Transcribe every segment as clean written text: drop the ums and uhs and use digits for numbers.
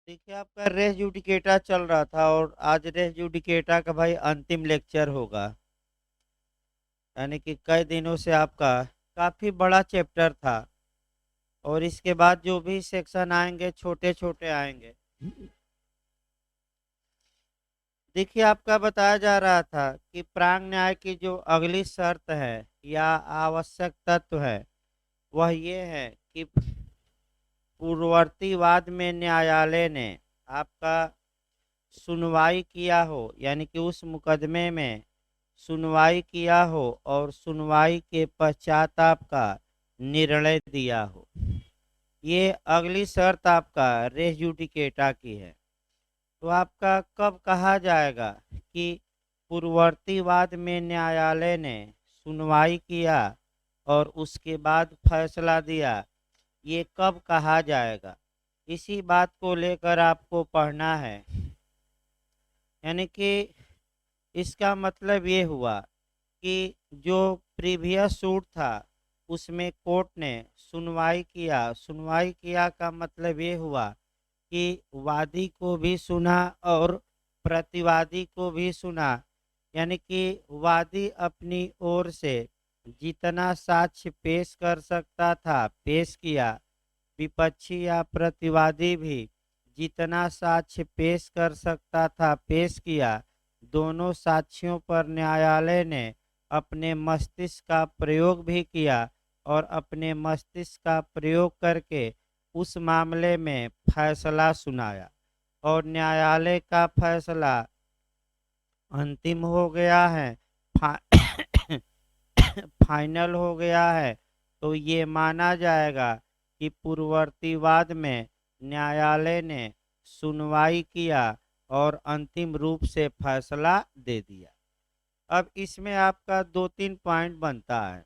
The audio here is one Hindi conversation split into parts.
देखिए आपका रेस जुडिकेटा चल रहा था और आज रेस जुडिकेटा का भाई अंतिम लेक्चर होगा। यानी कि कई दिनों से आपका काफी बड़ा चैप्टर था और इसके बाद जो भी सेक्शन आएंगे छोटे छोटे आएंगे। देखिए आपका बताया जा रहा था कि प्रांग न्याय की जो अगली शर्त है या आवश्यक तत्व है वह ये है कि पूर्ववर्तीवाद में न्यायालय ने आपका सुनवाई किया हो, यानी कि उस मुकदमे में सुनवाई किया हो और सुनवाई के पश्चात आपका निर्णय दिया हो। ये अगली शर्त आपका रेस जुडिकेटा की है। तो आपका कब कहा जाएगा कि पूर्ववर्तीवाद में न्यायालय ने सुनवाई किया और उसके बाद फैसला दिया, ये कब कहा जाएगा? इसी बात को लेकर आपको पढ़ना है। यानी कि इसका मतलब ये हुआ कि जो प्रीवियस सूट था उसमें कोर्ट ने सुनवाई किया। सुनवाई किया का मतलब ये हुआ कि वादी को भी सुना और प्रतिवादी को भी सुना। यानी कि वादी अपनी ओर से जितना साक्ष्य पेश कर सकता था पेश किया, विपक्षी या प्रतिवादी भी जितना साक्ष्य पेश कर सकता था पेश किया। दोनों साक्ष्यों पर न्यायालय ने अपने मस्तिष्क का प्रयोग भी किया और अपने मस्तिष्क का प्रयोग करके उस मामले में फैसला सुनाया और न्यायालय का फैसला अंतिम हो गया है। फा, फाइनल हो गया है। तो ये माना जाएगा कि पूर्ववर्तीवाद में न्यायालय ने सुनवाई किया और अंतिम रूप से फैसला दे दिया। अब इसमें आपका दो तीन पॉइंट बनता है।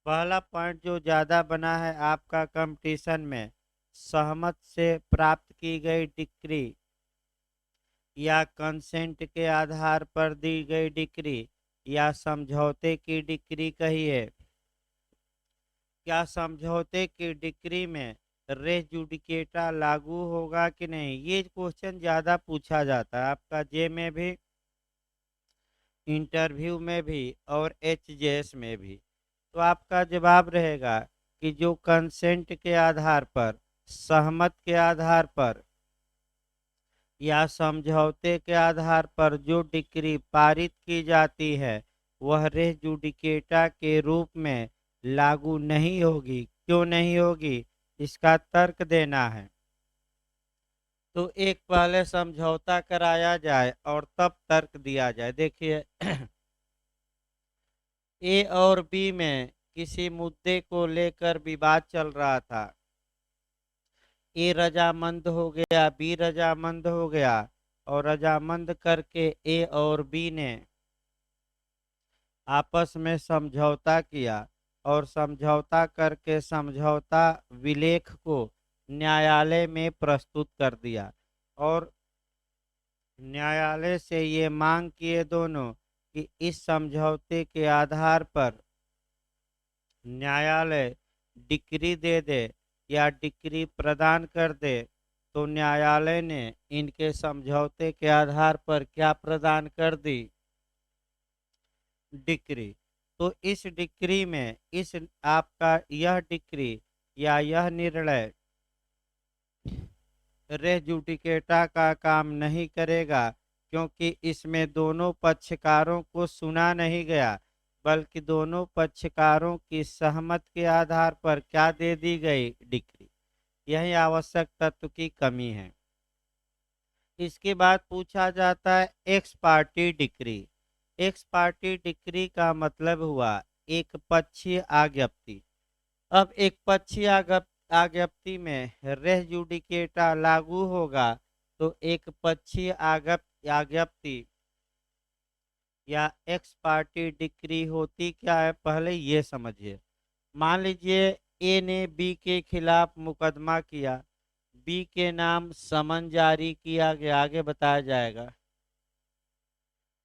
पहला पॉइंट जो ज़्यादा बना है आपका कंपटीशन में, सहमत से प्राप्त की गई डिक्री या कंसेंट के आधार पर दी गई डिक्री या समझौते की डिक्री कहिए। क्या समझौते की डिक्री में रेस जुडिकेटा लागू होगा कि नहीं, ये क्वेश्चन ज़्यादा पूछा जाता है आपका जे में भी, इंटरव्यू में भी और एचजेएस में भी। तो आपका जवाब रहेगा कि जो कंसेंट के आधार पर, सहमत के आधार पर या समझौते के आधार पर जो डिक्री पारित की जाती है वह रेस जुडिकेटा के रूप में लागू नहीं होगी। क्यों नहीं होगी, इसका तर्क देना है। तो एक पहले समझौता कराया जाए और तब तर्क दिया जाए। देखिए ए और बी में किसी मुद्दे को लेकर विवाद चल रहा था। ए रजामंद हो गया, बी रजामंद हो गया और रजामंद करके ए और बी ने आपस में समझौता किया और समझौता करके समझौता विलेख को न्यायालय में प्रस्तुत कर दिया और न्यायालय से ये मांग किए दोनों कि इस समझौते के आधार पर न्यायालय डिक्री दे दे या डिक्री प्रदान कर दे। तो न्यायालय ने इनके समझौते के आधार पर क्या प्रदान कर दी, डिक्री। तो इस डिक्री में इस आपका यह डिक्री या यह निर्णय रेस जुडिकेटा का काम नहीं करेगा, क्योंकि इसमें दोनों पक्षकारों को सुना नहीं गया बल्कि दोनों पक्षकारों की सहमत के आधार पर क्या दे दी गई, डिक्री। यही आवश्यक तत्व की कमी है। इसके बाद पूछा जाता है x party decree. X party decree का मतलब हुआ एक पक्षीय आज्ञप्ति। अब एक पक्षीय आज्ञप्ति में रेस जुडिकेटा लागू होगा। तो एक पक्षीय आज्ञप्ति या एक्स पार्टी डिक्री होती क्या है, पहले ये समझिए। मान लीजिए ए ने बी के खिलाफ मुकदमा किया, बी के नाम समन जारी किया गया, आगे बताया जाएगा।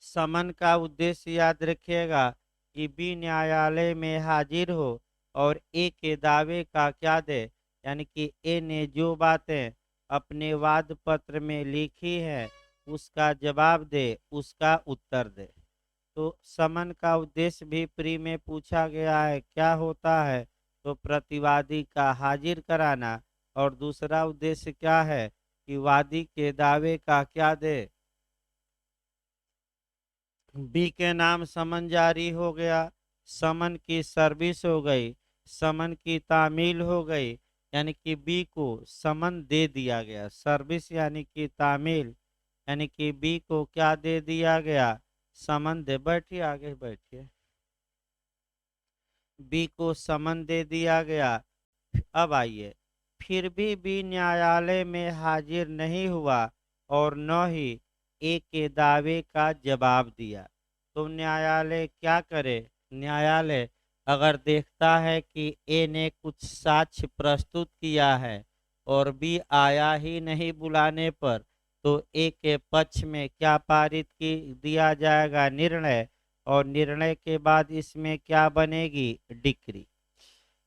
समन का उद्देश्य याद रखिएगा कि बी न्यायालय में हाजिर हो और ए के दावे का क्या दे, यानी कि ए ने जो बातें अपने वाद पत्र में लिखी है उसका जवाब दे, उसका उत्तर दे। तो समन का उद्देश्य भी प्री में पूछा गया है, क्या होता है? तो प्रतिवादी का हाजिर कराना। और दूसरा उद्देश्य क्या है कि वादी के दावे का क्या दे। बी के नाम समन जारी हो गया, समन की सर्विस हो गई, समन की तामील हो गई, यानी कि बी को समन दे दिया गया। सर्विस यानी कि तामील, यानी कि बी को क्या दे दिया गया? समन दे। बैठिए, आगे बैठिए। बी को समन दे दिया गया। अब आइए, फिर भी न्यायालय में हाजिर नहीं हुआ और न ही ए के दावे का जवाब दिया। तो न्यायालय क्या करे? न्यायालय अगर देखता है कि ए ने कुछ साक्ष्य प्रस्तुत किया है और बी आया ही नहीं बुलाने पर, तो ए के पक्ष में क्या पारित की दिया जाएगा? निर्णय। और निर्णय के बाद इसमें क्या बनेगी? डिक्री।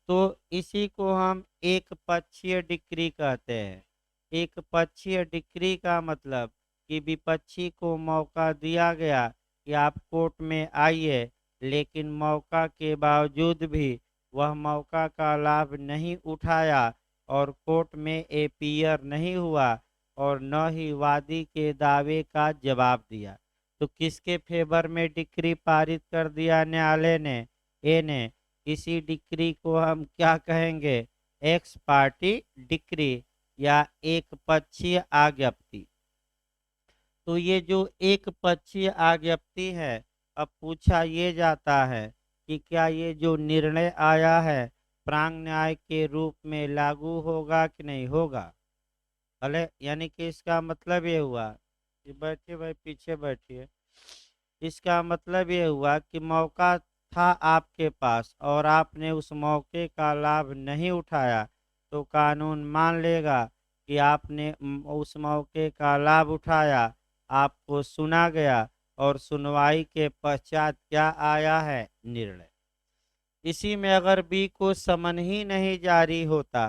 तो इसी को हम एक पक्षीय डिक्री कहते हैं। एक पक्षीय डिक्री का मतलब कि विपक्षी को मौका दिया गया कि आप कोर्ट में आइए, लेकिन मौका के बावजूद भी वह मौका का लाभ नहीं उठाया और कोर्ट में अपीयर नहीं हुआ और न ही वादी के दावे का जवाब दिया। तो किसके फेवर में डिक्री पारित कर दिया न्यायालय ने? ए ने। इसी डिक्री को हम क्या कहेंगे? एक्स पार्टी डिक्री या एक पक्षीय आज्ञप्ति। तो ये जो एक पक्षीय आज्ञप्ति है, अब पूछा ये जाता है कि क्या ये जो निर्णय आया है प्रांग न्याय के रूप में लागू होगा कि नहीं होगा? भले, यानी कि इसका मतलब ये हुआ कि बैठिए भाई, पीछे बैठिए। इसका मतलब ये हुआ कि मौका था आपके पास और आपने उस मौके का लाभ नहीं उठाया, तो कानून मान लेगा कि आपने उस मौके का लाभ उठाया, आपको सुना गया और सुनवाई के पश्चात क्या आया है? निर्णय। इसी में अगर बी को समन ही नहीं जारी होता,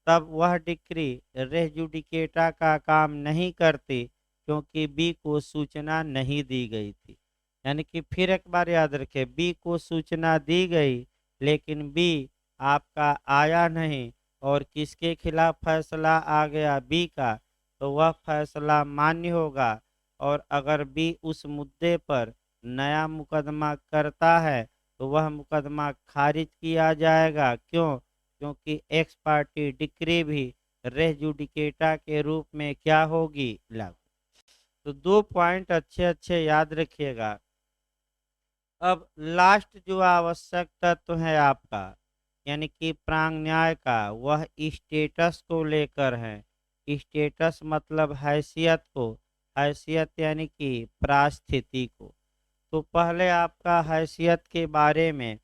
तब वह डिक्री रेस जुडिकेटा का काम नहीं करती, क्योंकि बी को सूचना नहीं दी गई थी। यानी कि फिर एक बार याद रखें, बी को सूचना दी गई, लेकिन बी आपका आया नहीं और किसके खिलाफ फैसला आ गया? बी का। तो वह फैसला मान्य होगा। और अगर बी उस मुद्दे पर नया मुकदमा करता है तो वह मुकदमा खारिज किया जाएगा। क्यों? क्योंकि एक्स पार्टी डिक्री भी रेस जुडिकेटा के रूप में क्या होगी? लागू। तो दो पॉइंट अच्छे अच्छे याद रखिएगा। अब लास्ट जो आवश्यक तत्व है आपका, यानी कि प्रांग न्याय का, वह स्टेटस को लेकर है। स्टेटस मतलब हैसियत को, हैसियत यानी कि परिस्थिति को। तो पहले आपका हैसियत के बारे में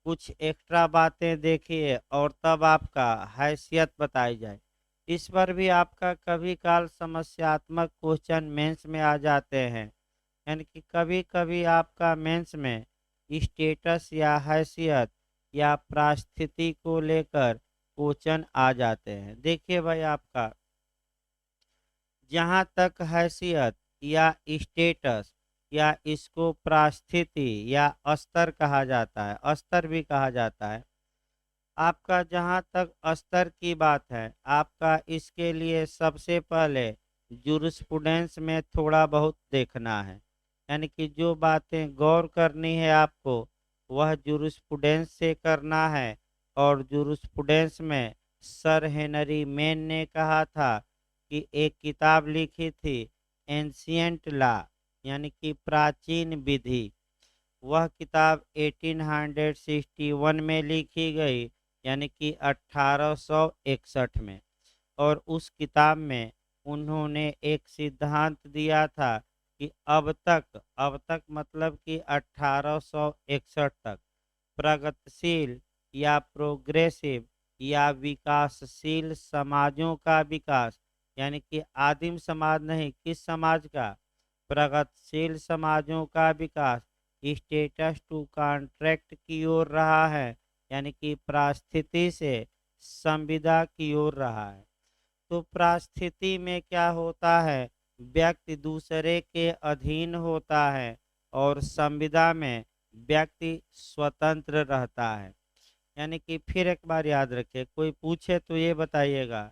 कुछ एक्स्ट्रा बातें देखिए और तब आपका हैसियत बताई जाए। इस पर भी आपका कभी काल समस्यात्मक क्वेश्चन मेंस में आ जाते हैं, यानी कि कभी कभी आपका मेंस में स्टेटस या हैसियत या परिस्थिति को लेकर क्वेश्चन आ जाते हैं। देखिए भाई, आपका जहाँ तक हैसियत या स्टेटस या इसको परिस्थिति या स्तर कहा जाता है, स्तर भी कहा जाता है, आपका जहाँ तक स्तर की बात है, आपका इसके लिए सबसे पहले जूरिस्प्रूडेंस में थोड़ा बहुत देखना है। यानी कि जो बातें गौर करनी है आपको, वह जूरिस्प्रूडेंस से करना है। और जूरिस्प्रूडेंस में सर हेनरी मेन ने कहा था कि एक किताब लिखी थी, एंशियंट लॉ, यानी कि प्राचीन विधि। वह किताब 1861 में लिखी गई, यानी कि 1861 में। और उस किताब में उन्होंने एक सिद्धांत दिया था कि अब तक मतलब कि 1861 तक प्रगतिशील या प्रोग्रेसिव या विकासशील समाजों का विकास, यानी कि आदिम समाज नहीं, किस समाज का? प्रगतिशील समाजों का विकास स्टेटस टू कॉन्ट्रैक्ट की ओर रहा है, यानी कि परिस्थिति से संविदा की ओर रहा है। तो परिस्थिति में क्या होता है, व्यक्ति दूसरे के अधीन होता है और संविदा में व्यक्ति स्वतंत्र रहता है। यानी कि फिर एक बार याद रखिए, कोई पूछे तो ये बताइएगा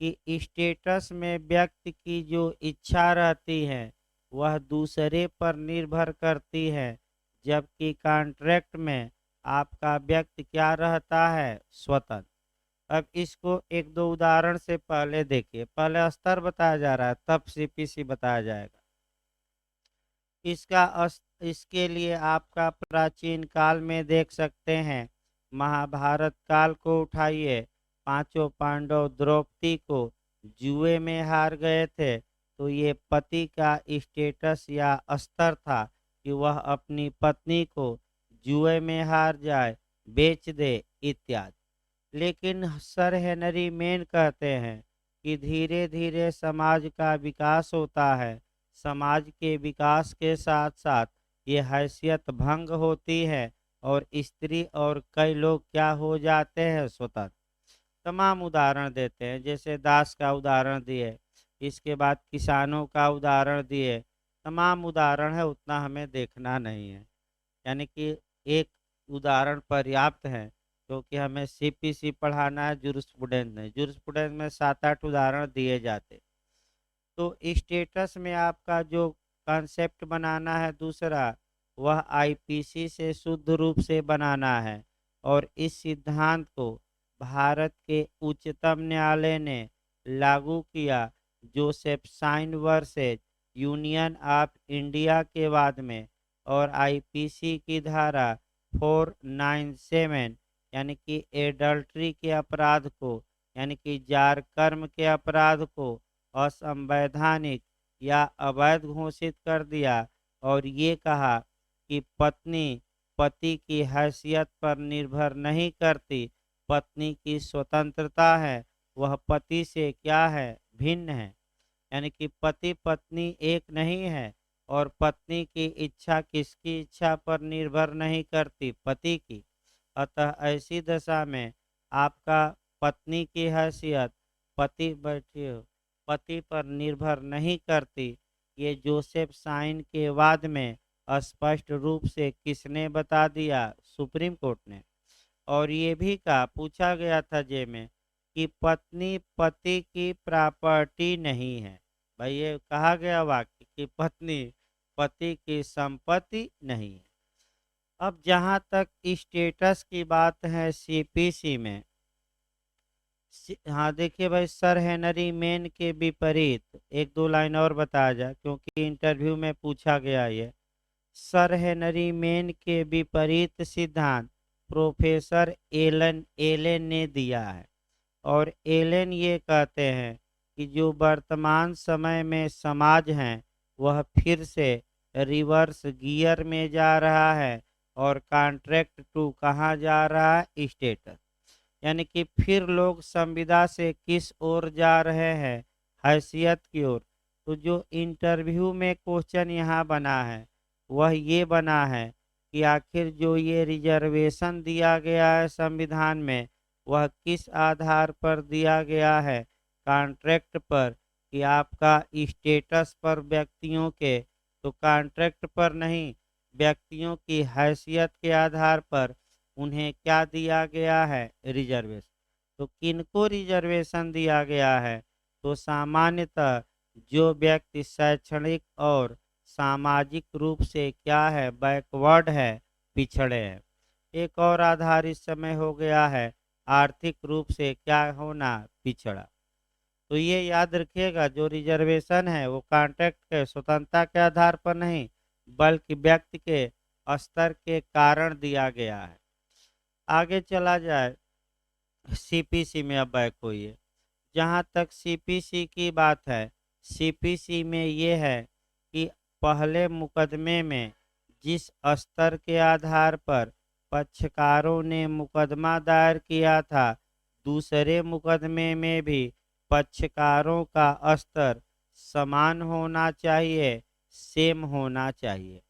कि स्टेटस में व्यक्ति की जो इच्छा रहती है वह दूसरे पर निर्भर करती है, जबकि कॉन्ट्रैक्ट में आपका व्यक्ति क्या रहता है, स्वतंत्र। अब इसको एक दो उदाहरण से पहले देखिए, पहले स्तर बताया जा रहा है तब सीपीसी बताया जाएगा। इसके लिए आपका प्राचीन काल में देख सकते हैं, महाभारत काल को उठाइए, पांचों पांडव द्रौपदी को जुए में हार गए थे, तो ये पति का स्टेटस या स्तर था कि वह अपनी पत्नी को जुए में हार जाए, बेच दे इत्यादि। लेकिन सर हेनरी मेन कहते हैं कि धीरे धीरे समाज का विकास होता है, समाज के विकास के साथ साथ ये हैसियत भंग होती है और स्त्री और कई लोग क्या हो जाते हैं, स्वतंत्र। तमाम उदाहरण देते हैं, जैसे दास का उदाहरण दिए, इसके बाद किसानों का उदाहरण दिए, तमाम उदाहरण है, उतना हमें देखना नहीं है। यानी कि एक उदाहरण पर्याप्त है, क्योंकि हमें सीपीसी पढ़ाना है, जुरिस्प्रूडेंस नहीं। जुरिस्प्रूडेंस में 7-8 उदाहरण दिए जाते। तो स्टेटस में आपका जो कॉन्सेप्ट बनाना है दूसरा, वह आईपीसी से शुद्ध रूप से बनाना है, और इस सिद्धांत को भारत के उच्चतम न्यायालय ने लागू किया Joseph versus union of India के बाद में। और आईपीसी की धारा 497 यानी कि एडल्ट्री के अपराध को, यानी कि जार कर्म के अपराध को असंवैधानिक या अवैध घोषित कर दिया, और ये कहा कि पत्नी पति की हैसियत पर निर्भर नहीं करती, पत्नी की स्वतंत्रता है, वह पति से क्या है, भिन्न है। यानी कि पति पत्नी एक नहीं है, और पत्नी की इच्छा किसकी इच्छा पर निर्भर नहीं करती, पति की। अतः ऐसी दशा में आपका पत्नी की हैसियत पति बैठिए पति पर निर्भर नहीं करती। ये जोसेफ साइन के बाद में स्पष्ट रूप से किसने बता दिया, सुप्रीम कोर्ट ने। और ये भी कहा, पूछा गया था जे में कि पत्नी पति की प्रॉपर्टी नहीं है। भाई ये कहा गया वाक्य कि पत्नी पति की संपत्ति नहीं है। अब जहां तक स्टेटस की बात है सीपीसी में, हाँ देखिए भाई, सर हेनरी मेन के विपरीत एक दो लाइन और बताया जाए, क्योंकि इंटरव्यू में पूछा गया ये। सर हेनरी मेन के विपरीत सिद्धांत प्रोफेसर एलन एलेन ने दिया है, और एलेन ये कहते हैं कि जो वर्तमान समय में समाज है वह फिर से रिवर्स गियर में जा रहा है, और कॉन्ट्रैक्ट टू कहाँ जा रहा है, स्टेटस। यानी कि फिर लोग संविदा से किस ओर जा रहे हैं, हैसियत की ओर। तो जो इंटरव्यू में क्वेश्चन यहाँ बना है वह ये बना है कि आखिर जो ये रिजर्वेशन दिया गया है संविधान में, वह किस आधार पर दिया गया है, कॉन्ट्रैक्ट पर कि आपका स्टेटस पर व्यक्तियों के, तो कॉन्ट्रैक्ट पर नहीं, व्यक्तियों की हैसियत के आधार पर उन्हें क्या दिया गया है, रिजर्वेशन। तो किनको रिजर्वेशन दिया गया है, तो सामान्यतः जो व्यक्ति शैक्षणिक और सामाजिक रूप से क्या है, बैकवर्ड है, पिछड़े हैं। एक और आधार इस समय हो गया है आर्थिक रूप से क्या होना, पिछड़ा। तो ये याद रखिएगा, जो रिजर्वेशन है वो कॉन्ट्रैक्ट के स्वतंत्रता के आधार पर नहीं, बल्कि व्यक्ति के स्तर के कारण दिया गया है। आगे चला जाए सीपीसी में, अब बैक होइए। जहाँ तक सीपीसी की बात है, सीपीसी में ये है कि पहले मुकदमे में जिस स्तर के आधार पर पक्षकारों ने मुकदमा दायर किया था, दूसरे मुकदमे में भी पक्षकारों का स्तर समान होना चाहिए, सेम होना चाहिए।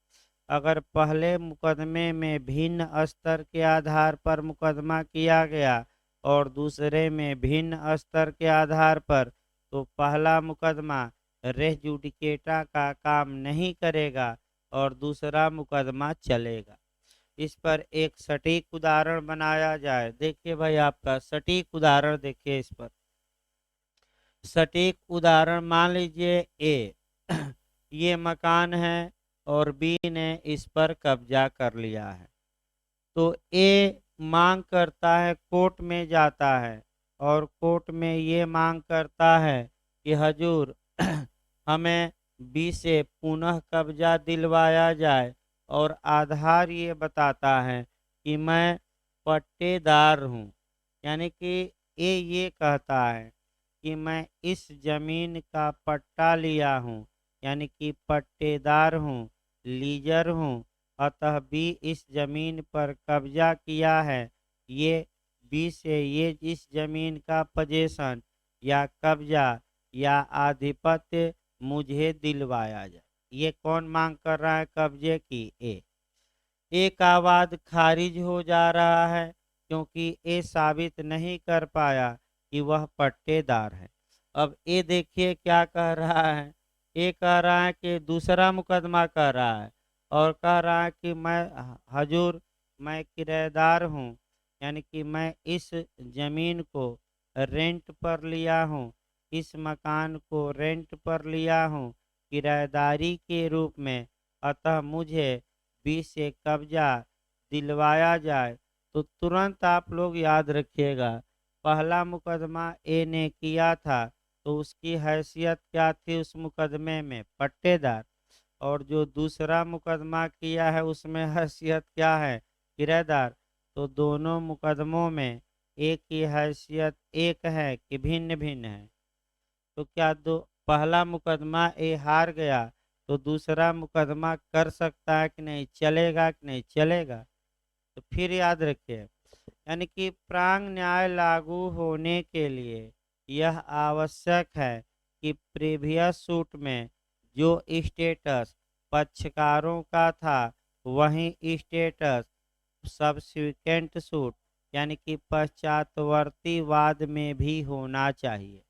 अगर पहले मुकदमे में भिन्न स्तर के आधार पर मुकदमा किया गया और दूसरे में भिन्न स्तर के आधार पर तो पहला मुकदमा रेस जुडिकेटा का काम नहीं करेगा और दूसरा मुकदमा चलेगा। इस पर एक सटीक उदाहरण बनाया जाए। देखिए भाई, आपका सटीक उदाहरण देखिए इस पर। सटीक उदाहरण मान लीजिए ए ये मकान है और बी ने इस पर कब्जा कर लिया है। तो ए मांग करता है, कोर्ट में जाता है और कोर्ट में ये मांग करता है कि हजूर हमें बी से पुनः कब्जा दिलवाया जाए और आधार ये बताता है कि मैं पट्टेदार हूँ। यानी कि ए ये कहता है कि मैं इस जमीन का पट्टा लिया हूँ, यानी कि पट्टेदार हूँ, लीजर हूँ, अतः बी इस जमीन पर कब्जा किया है। ये बी से ये इस जमीन का पोजीशन या कब्जा या आधिपत्य मुझे दिलवाया जाए। ये कौन मांग कर रहा है कब्जे की? ए। ए का वाद खारिज हो जा रहा है क्योंकि ए साबित नहीं कर पाया कि वह पट्टेदार है। अब ए देखिए क्या कह रहा है। ए कह रहा है कि दूसरा मुकदमा कर रहा है और कह रहा है कि मैं हजूर मैं किराएदार हूँ, यानी कि मैं इस जमीन को रेंट पर लिया हूँ, इस मकान को रेंट पर लिया हूँ किराएदारी के रूप में, अतः मुझे बी से कब्जा दिलवाया जाए। तो तुरंत आप लोग याद रखिएगा, पहला मुकदमा ए ने किया था तो उसकी हैसियत क्या थी उस मुकदमे में? पट्टेदार। और जो दूसरा मुकदमा किया है उसमें हैसियत क्या है? किराएदार। तो दोनों मुकदमों में एक ही हैसियत एक है कि भिन्न भिन्न है? तो क्या दो पहला मुकदमा ए हार गया तो दूसरा मुकदमा कर सकता है कि नहीं? चलेगा कि नहीं चलेगा? तो फिर याद रखिए, यानी कि प्रांग न्याय लागू होने के लिए यह आवश्यक है कि प्रीवियस सूट में जो स्टेटस पक्षकारों का था वही स्टेटस सब्सिक्वेंट सूट यानी कि पश्चातवर्ती वाद में भी होना चाहिए।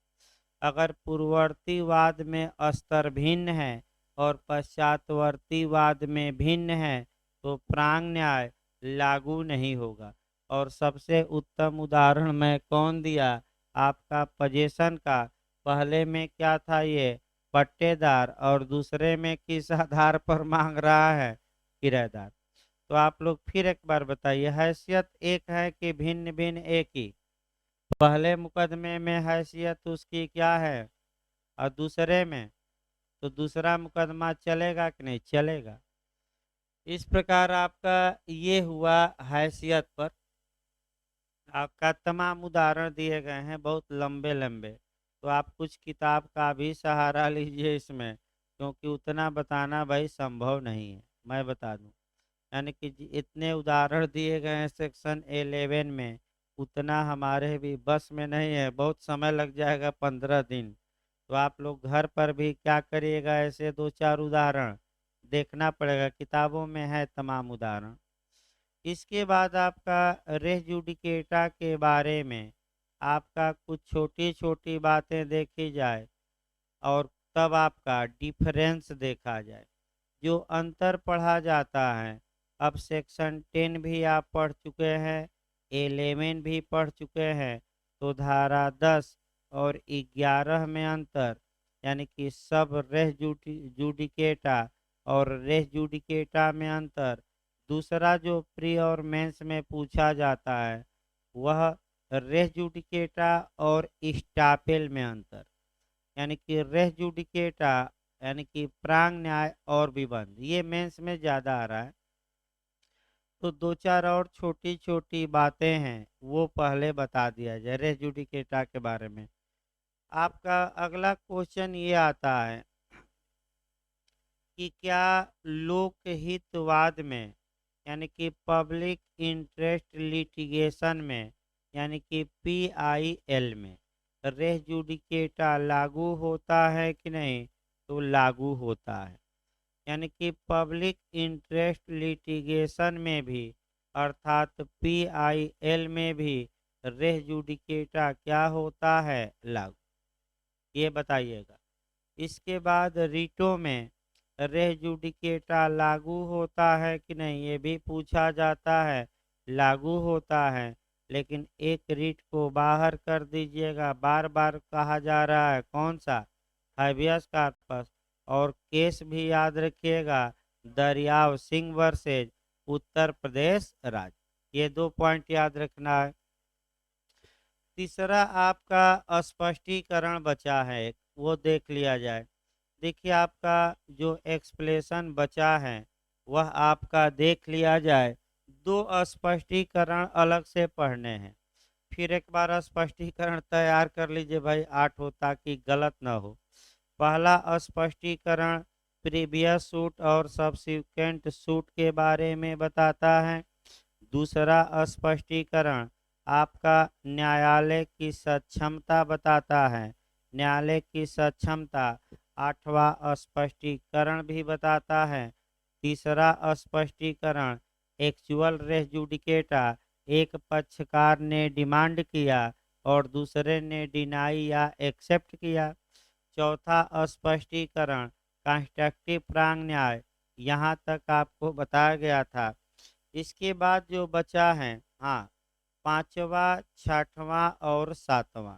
अगर पूर्ववर्ती वाद में स्तर भिन्न है और पश्चातवर्ती वाद में भिन्न है तो प्रांग न्याय लागू नहीं होगा। और सबसे उत्तम उदाहरण मैं कौन दिया? आपका पोजीशन का। पहले में क्या था? ये पट्टेदार, और दूसरे में किस आधार पर मांग रहा है? किराएदार। तो आप लोग फिर एक बार बताइए, हैसियत एक है कि भिन्न भिन्न एक ही? पहले मुकदमे में हैसियत उसकी क्या है और दूसरे में? तो दूसरा मुकदमा चलेगा कि नहीं चलेगा? इस प्रकार आपका ये हुआ हैसियत पर। आपका तमाम उदाहरण दिए गए हैं बहुत लंबे लंबे, तो आप कुछ किताब का भी सहारा लीजिए इसमें, क्योंकि उतना बताना भाई संभव नहीं है। मैं बता दूं, यानी कि इतने उदाहरण दिए गए हैं सेक्शन 11 में, उतना हमारे भी बस में नहीं है। बहुत समय लग जाएगा, 15 दिन। तो आप लोग घर पर भी क्या करिएगा, ऐसे दो चार उदाहरण देखना पड़ेगा, किताबों में है तमाम उदाहरण। इसके बाद आपका रेस जुडिकेटा के बारे में आपका कुछ छोटी छोटी बातें देखी जाए और तब आपका डिफरेंस देखा जाए, जो अंतर पढ़ा जाता है। अब सेक्शन 10 भी आप पढ़ चुके हैं, 11 भी पढ़ चुके हैं, तो धारा 10 और 11 में अंतर, यानी कि सब रेस जुडिकेटा और रेस जुडिकेटा में अंतर। दूसरा जो प्री और मेंस में पूछा जाता है वह रेस जुडिकेटा और स्टापेल में अंतर, यानी कि रेस जुडिकेटा यानी कि प्रांग न्याय और विबंध, ये मेंस में ज़्यादा आ रहा है। तो दो चार और छोटी छोटी बातें हैं वो पहले बता दिया जाए रेस जुडिकेटा के बारे में। आपका अगला क्वेश्चन ये आता है कि क्या लोकहितवाद में, यानी कि पब्लिक इंटरेस्ट लिटिगेशन में, यानी कि PIL में रेस जुडिकेटा लागू होता है कि नहीं? तो लागू होता है। यानी कि पब्लिक इंटरेस्ट लिटिगेशन में भी अर्थात PIL में भी रेस जुडिकेटा क्या होता है? लागू। ये बताइएगा। इसके बाद रीटों में रेह जुडिकेटा लागू होता है कि नहीं, ये भी पूछा जाता है। लागू होता है, लेकिन एक रीट को बाहर कर दीजिएगा। बार बार कहा जा रहा है कौन सा, हैबियस कॉर्पस। और केस भी याद रखिएगा, दरियाव सिंह वर्सेज उत्तर प्रदेश राज्य। ये 2 पॉइंट याद रखना है। तीसरा आपका स्पष्टीकरण बचा है एक, वो देख लिया जाए। देखिए आपका जो एक्सप्लेनेशन बचा है वह आपका देख लिया जाए। 2 स्पष्टीकरण अलग से पढ़ने हैं। फिर एक बार स्पष्टीकरण तैयार कर लीजिए भाई, 8 हो, ताकि गलत ना हो। पहला स्पष्टीकरण प्रीवियस सूट और सब्सिक्वेंट सूट के बारे में बताता है। दूसरा स्पष्टीकरण आपका न्यायालय की सक्षमता बताता है। न्यायालय की सक्षमता 8वां स्पष्टीकरण भी बताता है। तीसरा स्पष्टीकरण एक्चुअल रेस जुडिकेटा, एक पक्षकार ने डिमांड किया और दूसरे ने डिनाई या एक्सेप्ट किया। चौथा स्पष्टीकरण कंस्ट्रक्टिव प्रांग न्याय, यहाँ तक आपको बताया गया था। इसके बाद जो बचा है, हाँ, 5वां, 6वां और 7वां,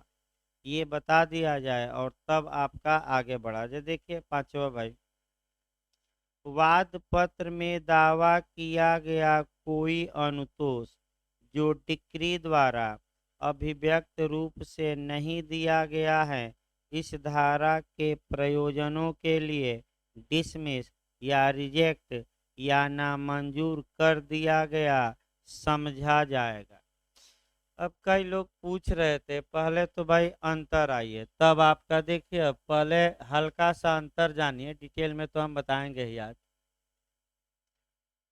ये बता दिया जाए और तब आपका आगे बढ़ा जाए। देखिए 5वां भाई, वाद पत्र में दावा किया गया कोई अनुतोष जो डिक्री द्वारा अभिव्यक्त रूप से नहीं दिया गया है, इस धारा के प्रयोजनों के लिए डिसमिस या रिजेक्ट या नामंजूर कर दिया गया समझा जाएगा। अब कई लोग पूछ रहे थे, पहले तो भाई अंतर आइए, तब आपका देखिए। अब पहले हल्का सा अंतर जानिए, डिटेल में तो हम बताएंगे ही आज।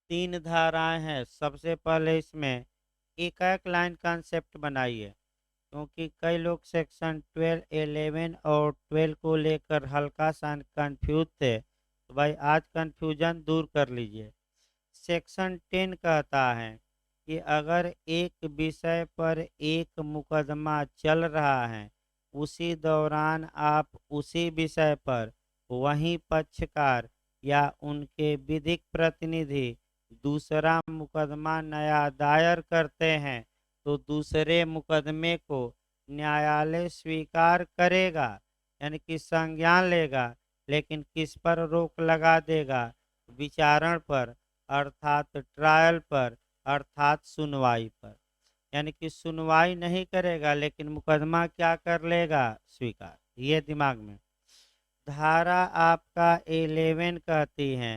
3 धाराएं हैं। सबसे पहले इसमें एक एक लाइन कॉन्सेप्ट बनाइए, क्योंकि कई लोग सेक्शन 12, 11 और 12 को लेकर हल्का सा कंफ्यूज थे, तो भाई आज कंफ्यूजन दूर कर लीजिए। सेक्शन 10 कहता है कि अगर एक विषय पर एक मुकदमा चल रहा है, उसी दौरान आप उसी विषय पर वही पक्षकार या उनके विधिक प्रतिनिधि दूसरा मुकदमा नया दायर करते हैं, तो दूसरे मुकदमे को न्यायालय स्वीकार करेगा, यानी कि संज्ञान लेगा, लेकिन किस पर रोक लगा देगा, विचारण पर, अर्थात ट्रायल पर, अर्थात सुनवाई पर। यानी कि सुनवाई नहीं करेगा, लेकिन मुकदमा क्या कर लेगा, स्वीकार। ये दिमाग में। धारा आपका 11 कहती है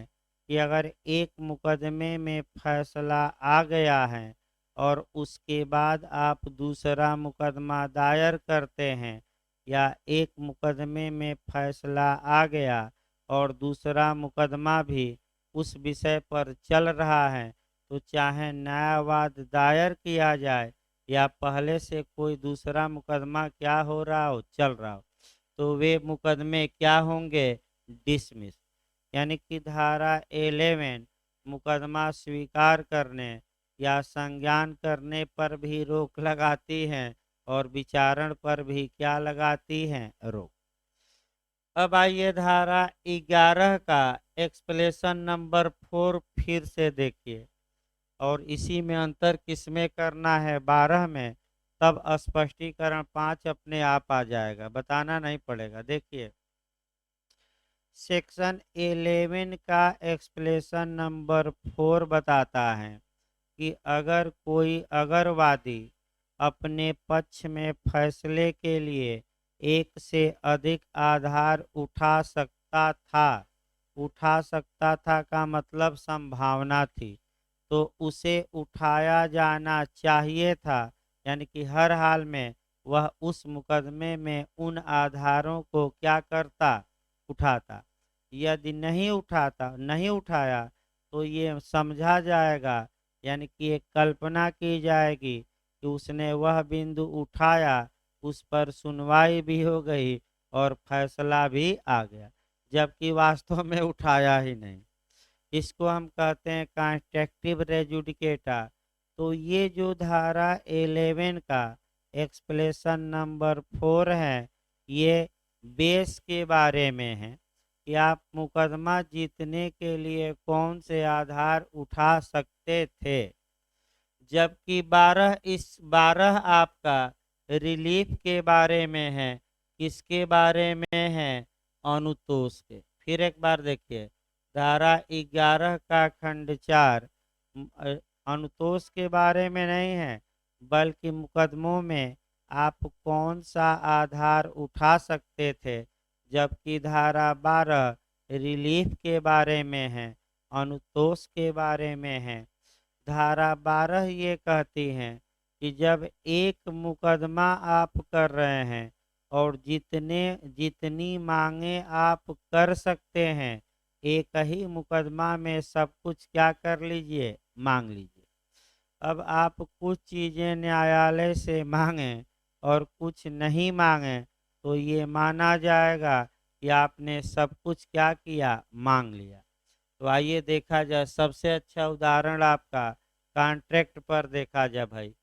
कि अगर एक मुकदमे में फैसला आ गया है और उसके बाद आप दूसरा मुकदमा दायर करते हैं, या एक मुकदमे में फैसला आ गया और दूसरा मुकदमा भी उस विषय पर चल रहा है, तो चाहे नया वाद दायर किया जाए या पहले से कोई दूसरा मुकदमा क्या हो रहा हो, चल रहा हो, तो वे मुकदमे क्या होंगे, डिसमिस। यानी कि धारा 11 मुकदमा स्वीकार करने या संज्ञान करने पर भी रोक लगाती है और विचारण पर भी क्या लगाती है, रोक। अब आइए धारा 11 का एक्सप्लेनेशन नंबर 4 फिर से देखिए, और इसी में अंतर किसमें करना है, 12 में, तब स्पष्टीकरण 5 अपने आप आ जाएगा, बताना नहीं पड़ेगा। देखिए सेक्शन 11 का एक्सप्लेनेशन नंबर 4 बताता है कि अगर कोई अगरवादी अपने पक्ष में फैसले के लिए एक से अधिक आधार उठा सकता था का मतलब संभावना थी, तो उसे उठाया जाना चाहिए था। यानी कि हर हाल में वह उस मुकदमे में उन आधारों को क्या करता, उठाता। यदि नहीं उठाया, तो ये समझा जाएगा, यानी कि एक कल्पना की जाएगी कि उसने वह बिंदु उठाया, उस पर सुनवाई भी हो गई और फैसला भी आ गया, जबकि वास्तव में उठाया ही नहीं। इसको हम कहते हैं कंस्ट्रक्टिव रेजुडिकेटा। तो ये जो धारा 11 का एक्सप्लेनेशन नंबर 4 है, ये बेस के बारे में है कि आप मुकदमा जीतने के लिए कौन से आधार उठा सकते थे, जबकि 12 आपका रिलीफ के बारे में है। किसके बारे में है? अनुतोष के। फिर एक बार देखिए, धारा 11 का खंड 4 अनुतोष के बारे में नहीं है, बल्कि मुकदमों में आप कौन सा आधार उठा सकते थे, जबकि धारा 12 रिलीफ के बारे में है, अनुतोष के बारे में है। धारा 12 ये कहती है कि जब एक मुकदमा आप कर रहे हैं और जितनी मांगे आप कर सकते हैं, एक ही मुकदमा में सब कुछ क्या कर लीजिए, मांग लीजिए। अब आप कुछ चीज़ें न्यायालय से मांगें और कुछ नहीं मांगें, तो ये माना जाएगा कि आपने सब कुछ क्या किया, मांग लिया। तो आइए देखा जाए, सबसे अच्छा उदाहरण आपका कॉन्ट्रैक्ट पर देखा जाए भाई।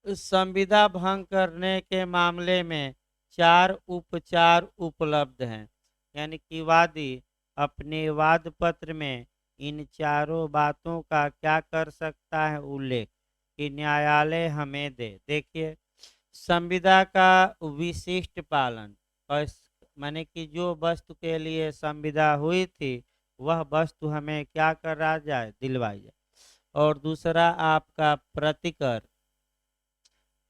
संविदा भंग करने के मामले में 4 उपचार उपलब्ध हैं, यानी कि वादी अपने वाद पत्र में इन चारों बातों का क्या कर सकता है, उल्लेख, कि न्यायालय हमें दे। देखिए, संविदा का विशिष्ट पालन, और माने कि जो वस्तु के लिए संविदा हुई थी वह वस्तु हमें क्या करा जाए, दिलवाई जाए। और दूसरा आपका प्रतिकर,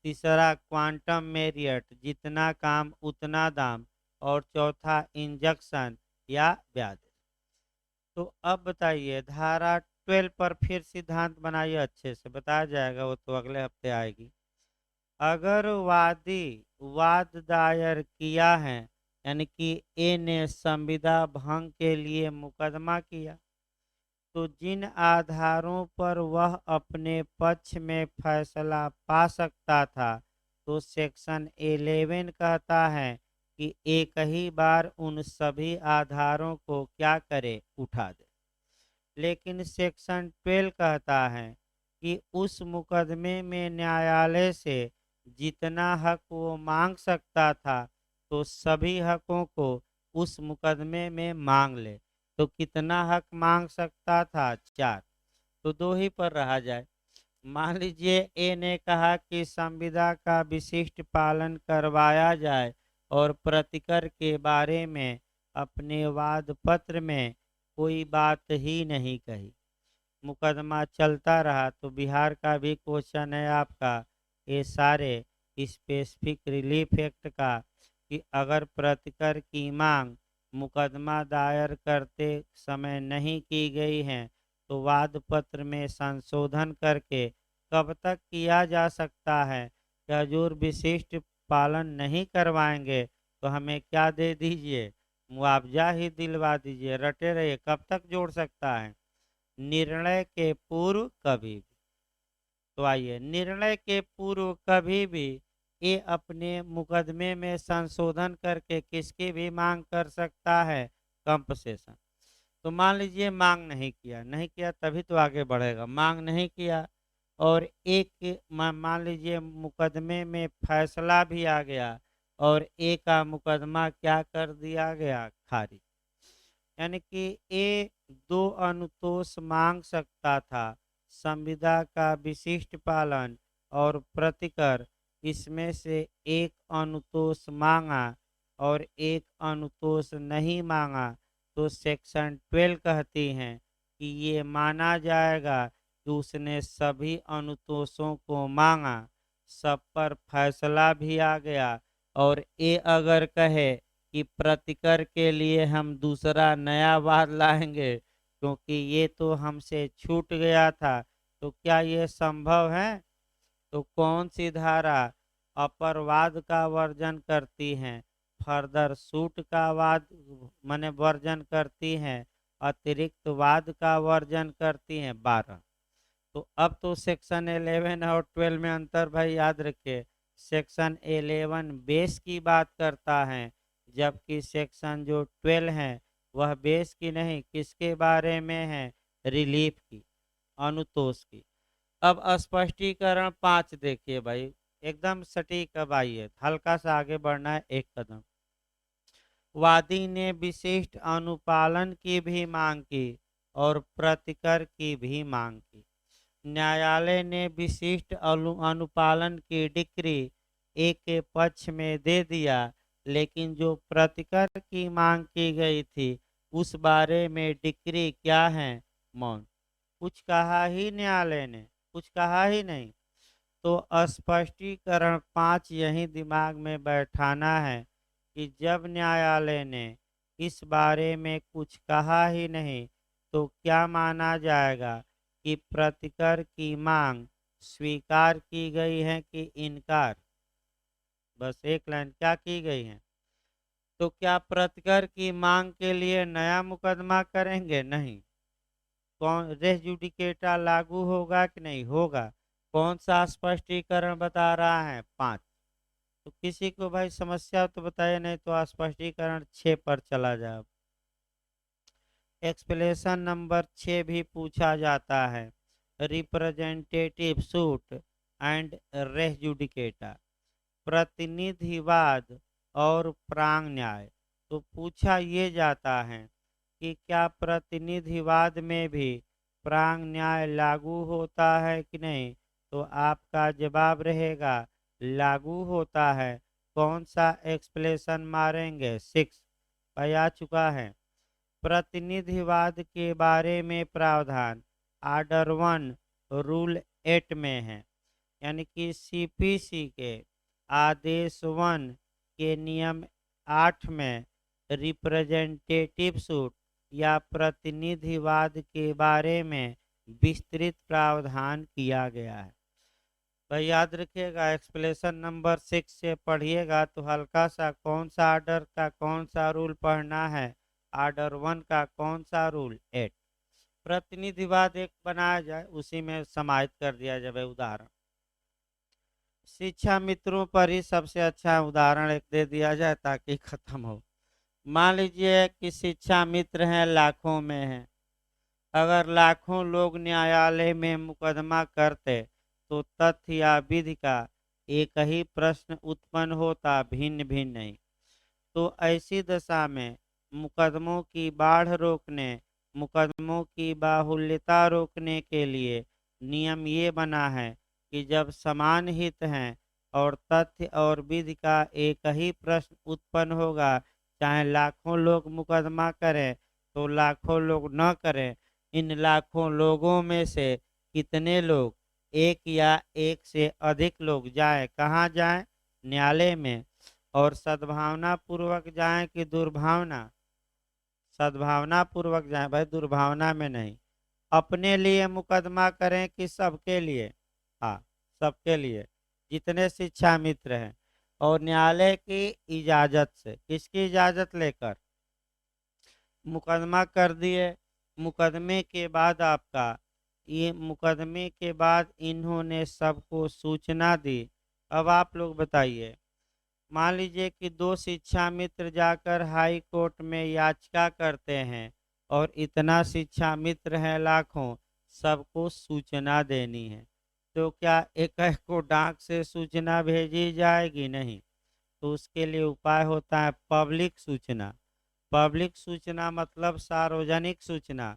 तीसरा क्वांटम मेरिट, जितना काम उतना दाम, और चौथा इंजक्शन या ब्याज। तो अब बताइए, धारा 12 पर फिर सिद्धांत बनाइए, अच्छे से बताया जाएगा, वो तो अगले हफ्ते आएगी। अगर वादी वाद दायर किया है, यानी कि ए ने संविदा भंग के लिए मुकदमा किया, तो जिन आधारों पर वह अपने पक्ष में फैसला पा सकता था, तो सेक्शन 11 कहता है कि एक ही बार उन सभी आधारों को क्या करे, उठा दे। लेकिन सेक्शन 12 कहता है कि उस मुकदमे में न्यायालय से जितना हक वो मांग सकता था, तो सभी हकों को उस मुकदमे में मांग ले। तो कितना हक मांग सकता था? 4। तो 2 ही पर रहा जाए। मान लीजिए ए ने कहा कि संविदा का विशिष्ट पालन करवाया जाए और प्रतिकर के बारे में अपने वाद पत्र में कोई बात ही नहीं कही। मुकदमा चलता रहा। तो बिहार का भी क्वेश्चन है आपका, ये सारे स्पेसिफिक रिलीफ एक्ट का, कि अगर प्रतिकर की मांग मुकदमा दायर करते समय नहीं की गई है, तो वाद पत्र में संशोधन करके कब तक किया जा सकता है। कि हजूर विशिष्ट पालन नहीं करवाएंगे तो हमें क्या दे दीजिए, मुआवजा ही दिलवा दीजिए, रटे रहिए। कब तक जोड़ सकता है? निर्णय के पूर्व कभी भी। तो आइए, निर्णय के पूर्व कभी भी ये अपने मुकदमे में संशोधन करके किसकी भी मांग कर सकता है, कंपसेशन। तो मान लीजिए मांग नहीं किया, नहीं किया तभी तो आगे बढ़ेगा। मांग नहीं किया और एक मान लीजिए मुकदमे में फैसला भी आ गया और एक का मुकदमा क्या कर दिया गया, खारिज। यानी कि ए 2 अनुतोष मांग सकता था, संविदा का विशिष्ट पालन और प्रतिकर। इसमें से एक अनुतोष मांगा और एक अनुतोष नहीं मांगा, तो सेक्शन 12 कहती हैं कि ये माना जाएगा कि उसने सभी अनुतोषों को मांगा, सब पर फैसला भी आ गया। और ए अगर कहे कि प्रतिकर के लिए हम दूसरा नया वाद लाएंगे क्योंकि ये तो हमसे छूट गया था, तो क्या ये संभव है? तो कौन सी धारा अपरवाद का वर्जन करती हैं, फर्दर सूट का वाद माने वर्जन करती हैं, अतिरिक्त वाद का वर्जन करती हैं? 12। तो अब तो सेक्शन 11 और 12 में अंतर भाई याद रखिए। सेक्शन 11 बेस की बात करता है, जबकि सेक्शन जो 12 है वह बेस की नहीं, किसके बारे में है, रिलीफ की, अनुतोष की। अब स्पष्टीकरण 5 देखिए भाई, एकदम सटीक। अब आइए हल्का सा आगे बढ़ना है, एक कदम। वादी ने विशिष्ट अनुपालन की भी मांग की और प्रतिकर की भी मांग की। न्यायालय ने विशिष्ट अनुपालन की डिक्री ए के पक्ष में दे दिया, लेकिन जो प्रतिकर की मांग की गई थी उस बारे में डिक्री क्या है? मौन। कुछ कहा ही न्यायालय ने, कुछ कहा ही नहीं। तो स्पष्टीकरण 5 यही दिमाग में बैठाना है कि जब न्यायालय ने इस बारे में कुछ कहा ही नहीं तो क्या माना जाएगा कि प्रतिकर की मांग स्वीकार की गई है कि इनकार? बस एक लाइन, क्या की गई है? तो क्या प्रतिकर की मांग के लिए नया मुकदमा करेंगे? नहीं। कौन रेस जुडिकेटा लागू होगा कि नहीं होगा? कौन सा स्पष्टीकरण बता रहा है? 5। तो किसी को भाई समस्या तो बताइए, नहीं तो स्पष्टीकरण 6 पर चला जाए। एक्सप्लेनेशन नंबर 6 भी पूछा जाता है, representative suit and res judicata, प्रतिनिधिवाद और प्रांग न्याय। तो पूछा ये जाता है कि क्या प्रतिनिधिवाद में भी प्रांग न्याय लागू होता है कि नहीं? तो आपका जवाब रहेगा लागू होता है। कौन सा एक्सप्लेनेशन मारेंगे? 6 भाई आ चुका है। प्रतिनिधिवाद के बारे में प्रावधान आर्डर 1 रूल 8 में है, यानी कि सीपीसी के आदेश 1 के नियम 8 में रिप्रेजेंटेटिव सूट या प्रतिनिधिवाद के बारे में विस्तृत प्रावधान किया गया है। तो याद रखिएगा, एक्सप्लेनेशन नंबर 6 से पढ़िएगा तो हल्का सा कौन सा आर्डर का कौन सा रूल पढ़ना है, आर्डर 1 का कौन सा रूल 8। प्रतिनिधिवाद एक बनाया जाए, उसी में समाहित कर दिया जाए। उदाहरण शिक्षा मित्रों पर ही सबसे अच्छा उदाहरण एक दे दिया जाए ताकि खत्म हो। मान लीजिए कि शिक्षा मित्र हैं, लाखों में हैं। अगर लाखों लोग न्यायालय में मुकदमा करते तो तथ्य या विधि का एक ही प्रश्न उत्पन्न होता, भिन्न भिन्न नहीं। तो ऐसी दशा में मुकदमों की बाढ़ रोकने, मुकदमों की बाहुल्यता रोकने के लिए नियम ये बना है कि जब समान हित हैं और तथ्य और विधि का एक ही प्रश्न उत्पन्न होगा, चाहे लाखों लोग मुकदमा करें तो लाखों लोग न करें, इन लाखों लोगों में से कितने लोग, एक या एक से अधिक लोग जाएं, कहाँ जाएं? न्यायालय में। और सद्भावना पूर्वक जाएं कि दुर्भावना? सद्भावना पूर्वक जाएं भाई, दुर्भावना में नहीं। अपने लिए मुकदमा करें कि सबके लिए? हाँ, सबके लिए, जितने शिक्षा मित्र हैं। और न्यायालय की इजाजत से, किसकी इजाजत लेकर? मुकदमा कर दिए, मुकदमे के बाद आपका ये मुकदमे के बाद इन्होंने सबको सूचना दी। अब आप लोग बताइए, मान लीजिए कि 2 शिक्षा मित्र जाकर हाई कोर्ट में याचिका करते हैं और इतना शिक्षा मित्र हैं लाखों, सबको सूचना देनी है। तो क्या एक एक को डाक से सूचना भेजी जाएगी? नहीं। तो उसके लिए उपाय होता है पब्लिक सूचना। पब्लिक सूचना मतलब सार्वजनिक सूचना।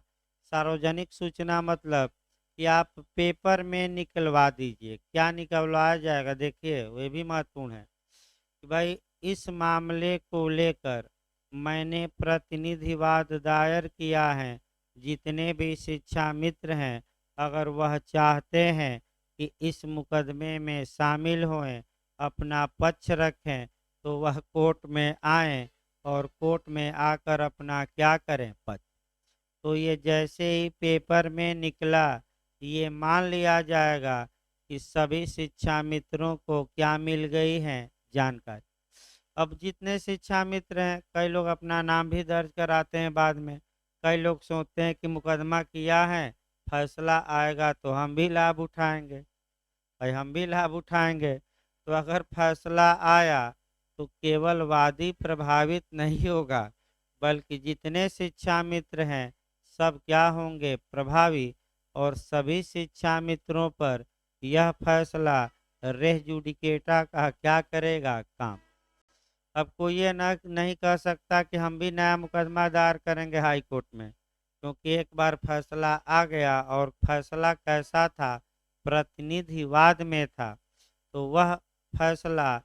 सार्वजनिक सूचना मतलब कि आप पेपर में निकलवा दीजिए। क्या निकलवाया जाएगा? देखिए वे भी महत्वपूर्ण है कि भाई इस मामले को लेकर मैंने प्रतिनिधिवाद दायर किया है। जितने भी शिक्षा मित्र हैं, अगर वह चाहते हैं कि इस मुकदमे में शामिल हों, अपना पक्ष रखें, तो वह कोर्ट में आएं और कोर्ट में आकर अपना क्या करें? पक्ष। तो ये जैसे ही पेपर में निकला, ये मान लिया जाएगा कि सभी शिक्षा मित्रों को क्या मिल गई है? जानकारी। अब जितने शिक्षा मित्र हैं, कई लोग अपना नाम भी दर्ज कराते हैं बाद में। कई लोग सोचते हैं कि मुकदमा किया है, फैसला आएगा तो हम भी लाभ उठाएंगे। भाई हम भी लाभ उठाएंगे। तो अगर फैसला आया तो केवल वादी प्रभावित नहीं होगा, बल्कि जितने शिक्षा मित्र हैं सब क्या होंगे? प्रभावी। और सभी शिक्षा मित्रों पर यह फैसला रेस जुडिकेटा का क्या करेगा? काम। अब कोई ये ना नहीं कह सकता कि हम भी नया मुकदमा दायर करेंगे हाई कोर्ट में, क्योंकि एक बार फैसला आ गया और फैसला कैसा था, प्रतिनिधिवाद में था, तो वह फैसला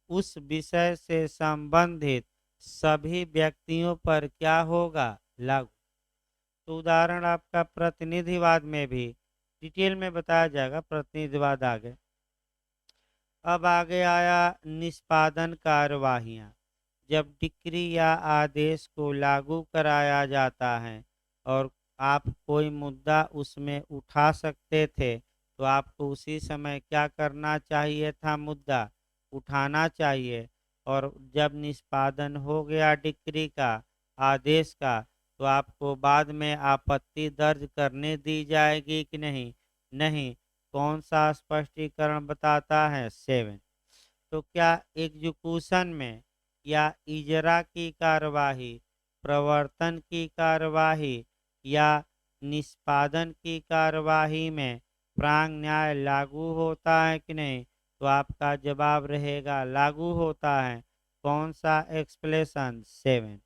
उस विषय से संबंधित सभी व्यक्तियों पर क्या होगा, लागू। तो उदाहरण आपका प्रतिनिधिवाद में भी डिटेल में बताया जाएगा, प्रतिनिधिवाद आगे। अब आगे आया निष्पादन कार्यवाहियाँ। जब डिक्री या आदेश को लागू कराया जाता है और आप कोई मुद्दा उसमें उठा सकते थे, तो आपको उसी समय क्या करना चाहिए था, मुद्दा उठाना चाहिए। और जब निष्पादन हो गया डिक्री का, आदेश का, तो आपको बाद में आपत्ति दर्ज करने दी जाएगी कि नहीं, नहीं। कौन सा स्पष्टीकरण बताता है, 7। तो क्या एग्जीक्यूशन में या इजरा की कार्यवाही, प्रवर्तन की कार्यवाही या निष्पादन की कार्यवाही में प्रांग न्याय लागू होता है कि नहीं, तो आपका जवाब रहेगा लागू होता है। कौन सा एक्सप्लेशन, 7।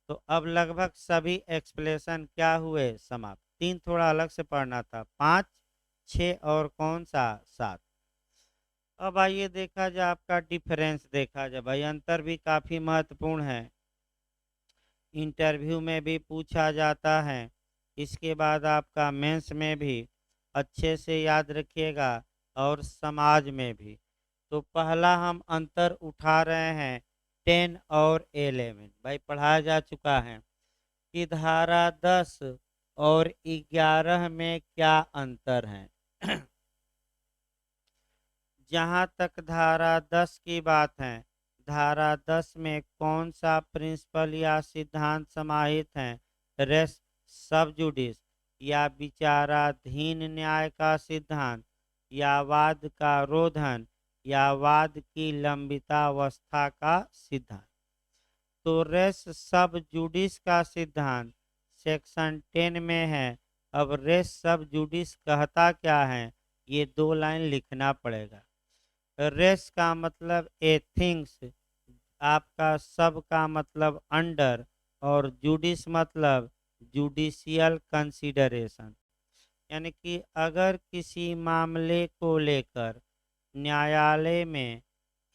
तो अब लगभग सभी एक्सप्लेशन क्या हुए, समाप्त। 3 थोड़ा अलग से पढ़ना था, 5, 6 और कौन सा, 7। अब आइए देखा जाए, आपका डिफरेंस देखा जाए भाई, अंतर भी काफी महत्वपूर्ण है, इंटरव्यू में भी पूछा जाता है, इसके बाद आपका मेंस में भी अच्छे से याद रखिएगा, और समाज में भी। तो पहला हम अंतर उठा रहे हैं 10 और 11, भाई पढ़ाया जा चुका है कि धारा 10 और 11 में क्या अंतर है। जहाँ तक धारा 10 की बात है, धारा 10 में कौन सा प्रिंसिपल या सिद्धांत समाहित है, रेस सब जुडिस या विचाराधीन न्याय का सिद्धांत या वाद का रोधन या वाद की लंबितावस्था का सिद्धांत। तो रेस सब जुडिस का सिद्धांत सेक्शन 10 में है। अब रेस सब जुडिस कहता क्या है, ये 2 लाइन लिखना पड़ेगा। रेस का मतलब एथिंग्स, आपका सब का मतलब अंडर, और जुडिस मतलब जुडिशियल कंसिडरेशन। यानी कि अगर किसी मामले को लेकर न्यायालय में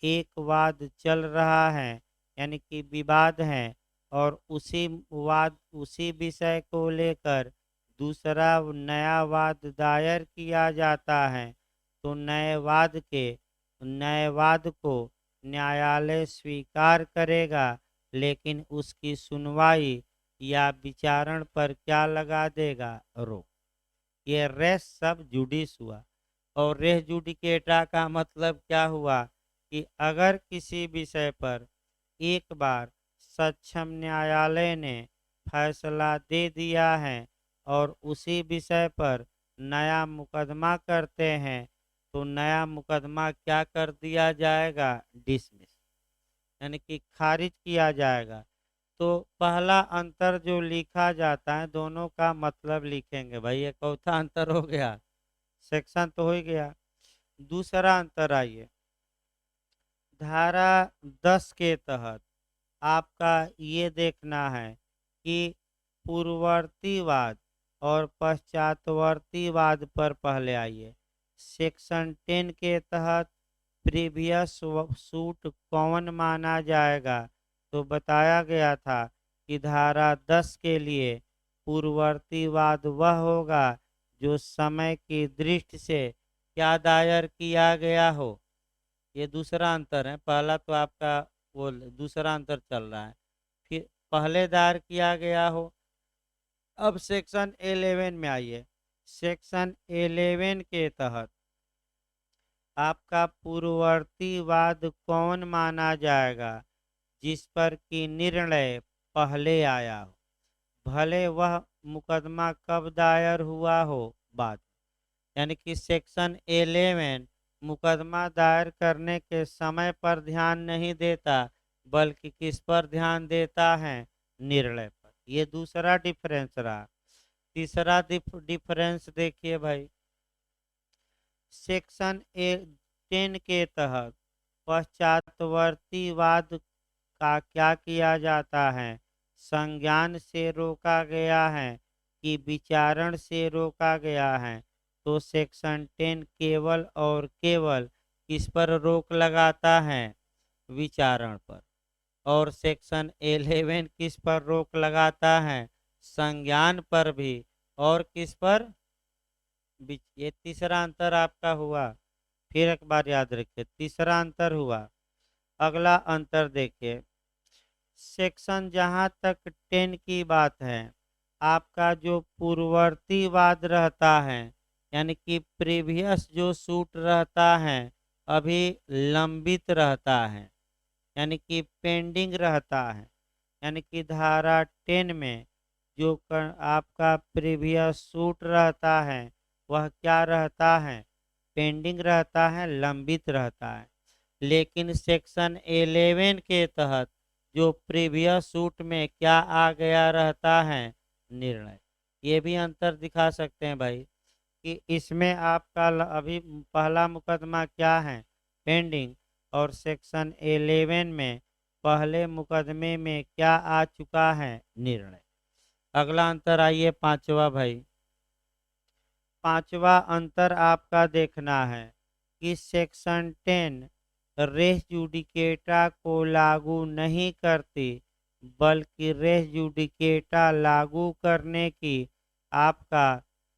एक वाद चल रहा है, यानी कि विवाद है, और उसी विषय को लेकर दूसरा नया वाद दायर किया जाता है, तो नए वाद को न्यायालय स्वीकार करेगा, लेकिन उसकी सुनवाई या विचारण पर क्या लगा देगा, रोक। ये रेस सब जुडिस हुआ। और रेस जुडिकेटा का मतलब क्या हुआ कि अगर किसी विषय पर एक बार सक्षम न्यायालय ने फैसला दे दिया है और उसी विषय पर नया मुकदमा करते हैं, तो नया मुकदमा क्या कर दिया जाएगा, डिसमिस, यानी कि खारिज किया जाएगा। तो पहला अंतर जो लिखा जाता है, दोनों का मतलब लिखेंगे भाई, ये चौथा अंतर हो गया, सेक्शन तो हो ही गया। दूसरा अंतर आइए, धारा 10 के तहत आपका ये देखना है कि पूर्ववर्तीवाद और पश्चातवर्तीवाद पर पहले आइए। सेक्शन 10 के तहत प्रीवियस सूट कौन माना जाएगा, तो बताया गया था कि धारा 10 के लिए पूर्ववर्तीवाद वह होगा जो समय की दृष्टि से क्या दायर किया गया हो। ये दूसरा अंतर है, पहला तो आपका वो दूसरा अंतर चल रहा है, फिर पहले दायर किया गया हो। अब सेक्शन 11 में आइए, सेक्शन 11 के तहत आपका पूर्ववर्तीवाद कौन माना जाएगा, जिस पर कि निर्णय पहले आया हो, भले वह मुकदमा कब दायर हुआ हो, बाद। यानी कि सेक्शन 11 मुकदमा दायर करने के समय पर ध्यान नहीं देता, बल्कि किस पर ध्यान देता है, निर्णय पर। ये दूसरा डिफरेंस रहा। तीसरा डिफरेंस देखिए भाई, सेक्शन 10 के तहत पश्चातवर्तीवाद का क्या किया जाता है, संज्ञान से रोका गया है कि विचारण से रोका गया है, तो सेक्शन 10 केवल और केवल किस पर रोक लगाता है, विचारण पर। और सेक्शन 11 किस पर रोक लगाता है, संज्ञान पर भी। और किस पर, ये तीसरा अंतर आपका हुआ। फिर एक बार याद रखिए, तीसरा अंतर हुआ। अगला अंतर देखिए, सेक्शन जहां तक 10 की बात है, आपका जो पूर्ववर्ती वाद रहता है, यानी कि प्रीवियस जो सूट रहता है, अभी लंबित रहता है, यानी कि पेंडिंग रहता है। यानी कि धारा 10 में जो आपका प्रीवियस सूट रहता है, वह क्या रहता है, पेंडिंग रहता है, लंबित रहता है। लेकिन सेक्शन 11 के तहत जो प्रीवियस सूट में क्या आ गया रहता है, निर्णय। ये भी अंतर दिखा सकते हैं भाई कि इसमें आपका अभी पहला मुकदमा क्या है, पेंडिंग, और सेक्शन 11 में पहले मुकदमे में क्या आ चुका है, निर्णय। अगला अंतर आइए पांचवा भाई। पांचवा अंतर आपका देखना है कि सेक्शन 10 रेस जुडिकेटा को लागू नहीं करती, बल्कि रेस जुडिकेटा लागू करने की आपका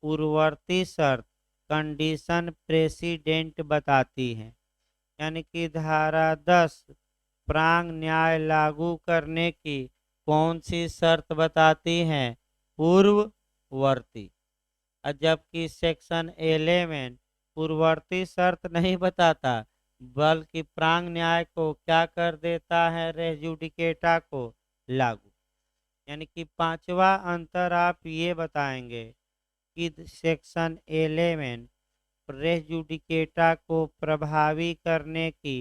पूर्ववर्ती शर्त कंडीशन प्रेसिडेंट बताती है। यानी कि धारा 10 प्रांग न्याय लागू करने की कौन सी शर्त बताती है, पूर्ववर्ती। जबकि सेक्शन 11 पूर्ववर्ती शर्त नहीं बताता, बल्कि प्रांग न्याय को क्या कर देता है, रेस जुडिकेटा को लागू। यानी कि पांचवा अंतर आप ये बताएंगे कि सेक्शन 11 रेस जुडिकेटा को प्रभावी करने की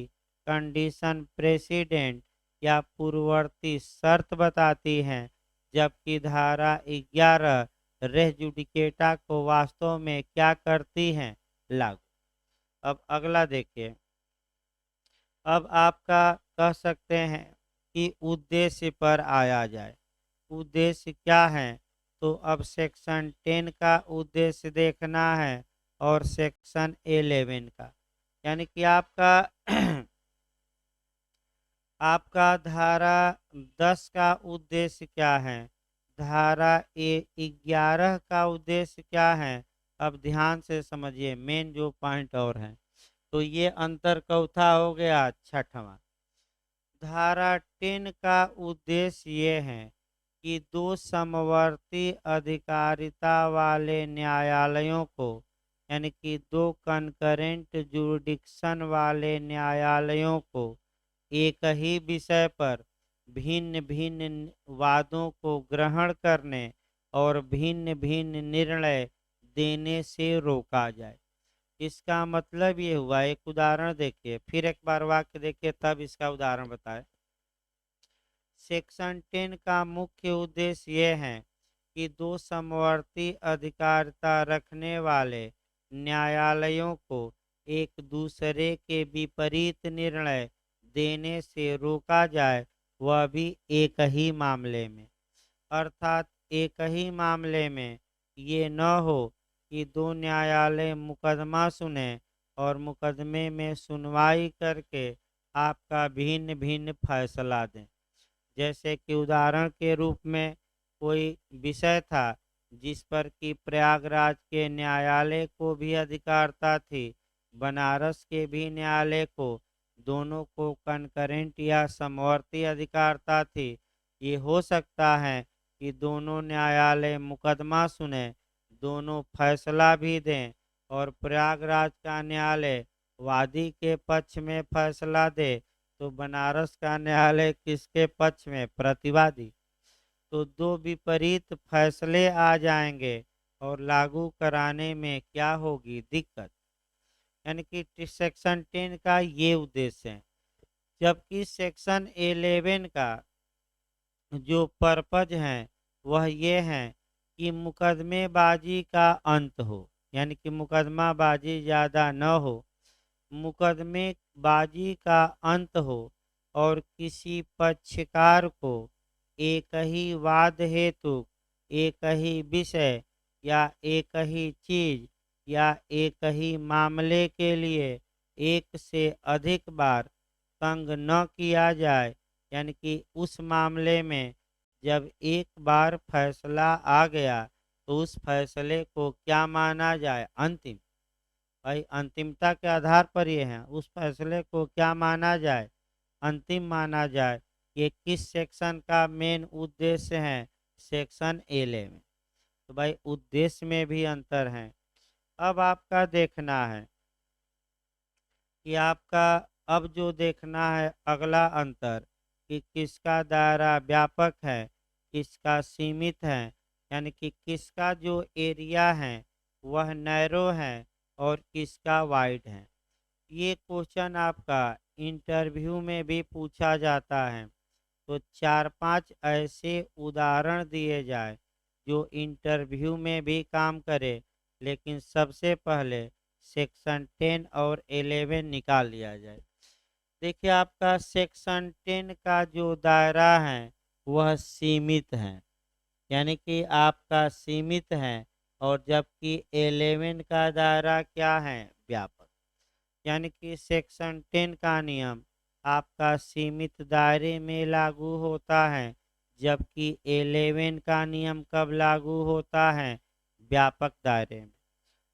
कंडीशन प्रेसिडेंट या पूर्ववर्ती शर्त बताती है, जबकि धारा 11 रेस जुडिकेटा को वास्तव में क्या करती है, लागू। अब अगला देखिए, अब आपका कह सकते हैं कि उद्देश्य पर आया जाए। उद्देश्य क्या है, तो अब सेक्शन 10 का उद्देश्य देखना है और सेक्शन 11 का। यानी कि आपका आपका धारा 10 का उद्देश्य क्या है, धारा 11 का उद्देश्य क्या है। अब ध्यान से समझिए, मेन जो पॉइंट और है, तो ये अंतर चौथा हो गया। छठवां, धारा 10 का उद्देश्य ये है कि दो समवर्ती अधिकारिता वाले न्यायालयों को, यानी कि दो कनकरेंट जुरिडिक्शन वाले न्यायालयों को एक ही विषय पर भिन्न भिन्न वादों को ग्रहण करने और भिन्न भिन्न निर्णय देने से रोका जाए। इसका मतलब ये हुआ, एक उदाहरण देखिए, फिर एक बार वाक्य देखिए तब इसका उदाहरण बताए। सेक्शन 10 का मुख्य उद्देश्य ये है कि दो समवर्ती अधिकारिता रखने वाले न्यायालयों को एक दूसरे के विपरीत निर्णय देने से रोका जाए, वह भी एक ही मामले में। अर्थात एक ही मामले में ये न हो कि दो न्यायालय मुकदमा सुने और मुकदमे में सुनवाई करके आपका भिन्न भिन्न फैसला दें। जैसे कि उदाहरण के रूप में कोई विषय था जिस पर कि प्रयागराज के न्यायालय को भी अधिकारता थी, बनारस के भी न्यायालय को, दोनों को कनकरेंट या समवर्ती अधिकारता थी। ये हो सकता है कि दोनों न्यायालय मुकदमा सुने, दोनों फैसला भी दें, और प्रयागराज का न्यायालय वादी के पक्ष में फैसला दे तो बनारस का न्यायालय किसके पक्ष में, प्रतिवादी। तो दो विपरीत फैसले आ जाएंगे और लागू कराने में क्या होगी, दिक्कत। यानी कि सेक्शन 10 का ये उद्देश्य है। जबकि सेक्शन 11 का जो पर्पज है वह ये है कि मुकदमेबाजी का अंत हो, यानी कि मुकदमाबाजी ज़्यादा न हो, मुकदमेबाजी का अंत हो, और किसी पक्षकार को एक ही वाद हेतु, एक ही विषय या एक ही चीज या एक ही मामले के लिए एक से अधिक बार तंग न किया जाए, यानी कि उस मामले में जब एक बार फैसला आ गया तो उस फैसले को क्या माना जाए, अंतिम। भाई अंतिमता के आधार पर ये है, उस फैसले को क्या माना जाए, अंतिम माना जाए। ये किस सेक्शन का मेन उद्देश्य है, सेक्शन 11 में। तो भाई उद्देश्य में भी अंतर है। अब आपका देखना है कि आपका अब जो देखना है अगला अंतर कि किसका दायरा व्यापक है, किसका सीमित है, यानी कि किसका जो एरिया है वह नैरो है और किसका वाइड है। ये क्वेश्चन आपका इंटरव्यू में भी पूछा जाता है। तो 4-5 ऐसे उदाहरण दिए जाए जो इंटरव्यू में भी काम करे, लेकिन सबसे पहले सेक्शन 10 और 11 निकाल लिया जाए। देखिए आपका सेक्शन 10 का जो दायरा है वह सीमित है, यानी कि आपका सीमित है, और जबकि 11 का दायरा क्या है, व्यापक। यानी कि सेक्शन 10 का नियम आपका सीमित दायरे में लागू होता है, जबकि 11 का नियम कब लागू होता है, व्यापक दायरे में।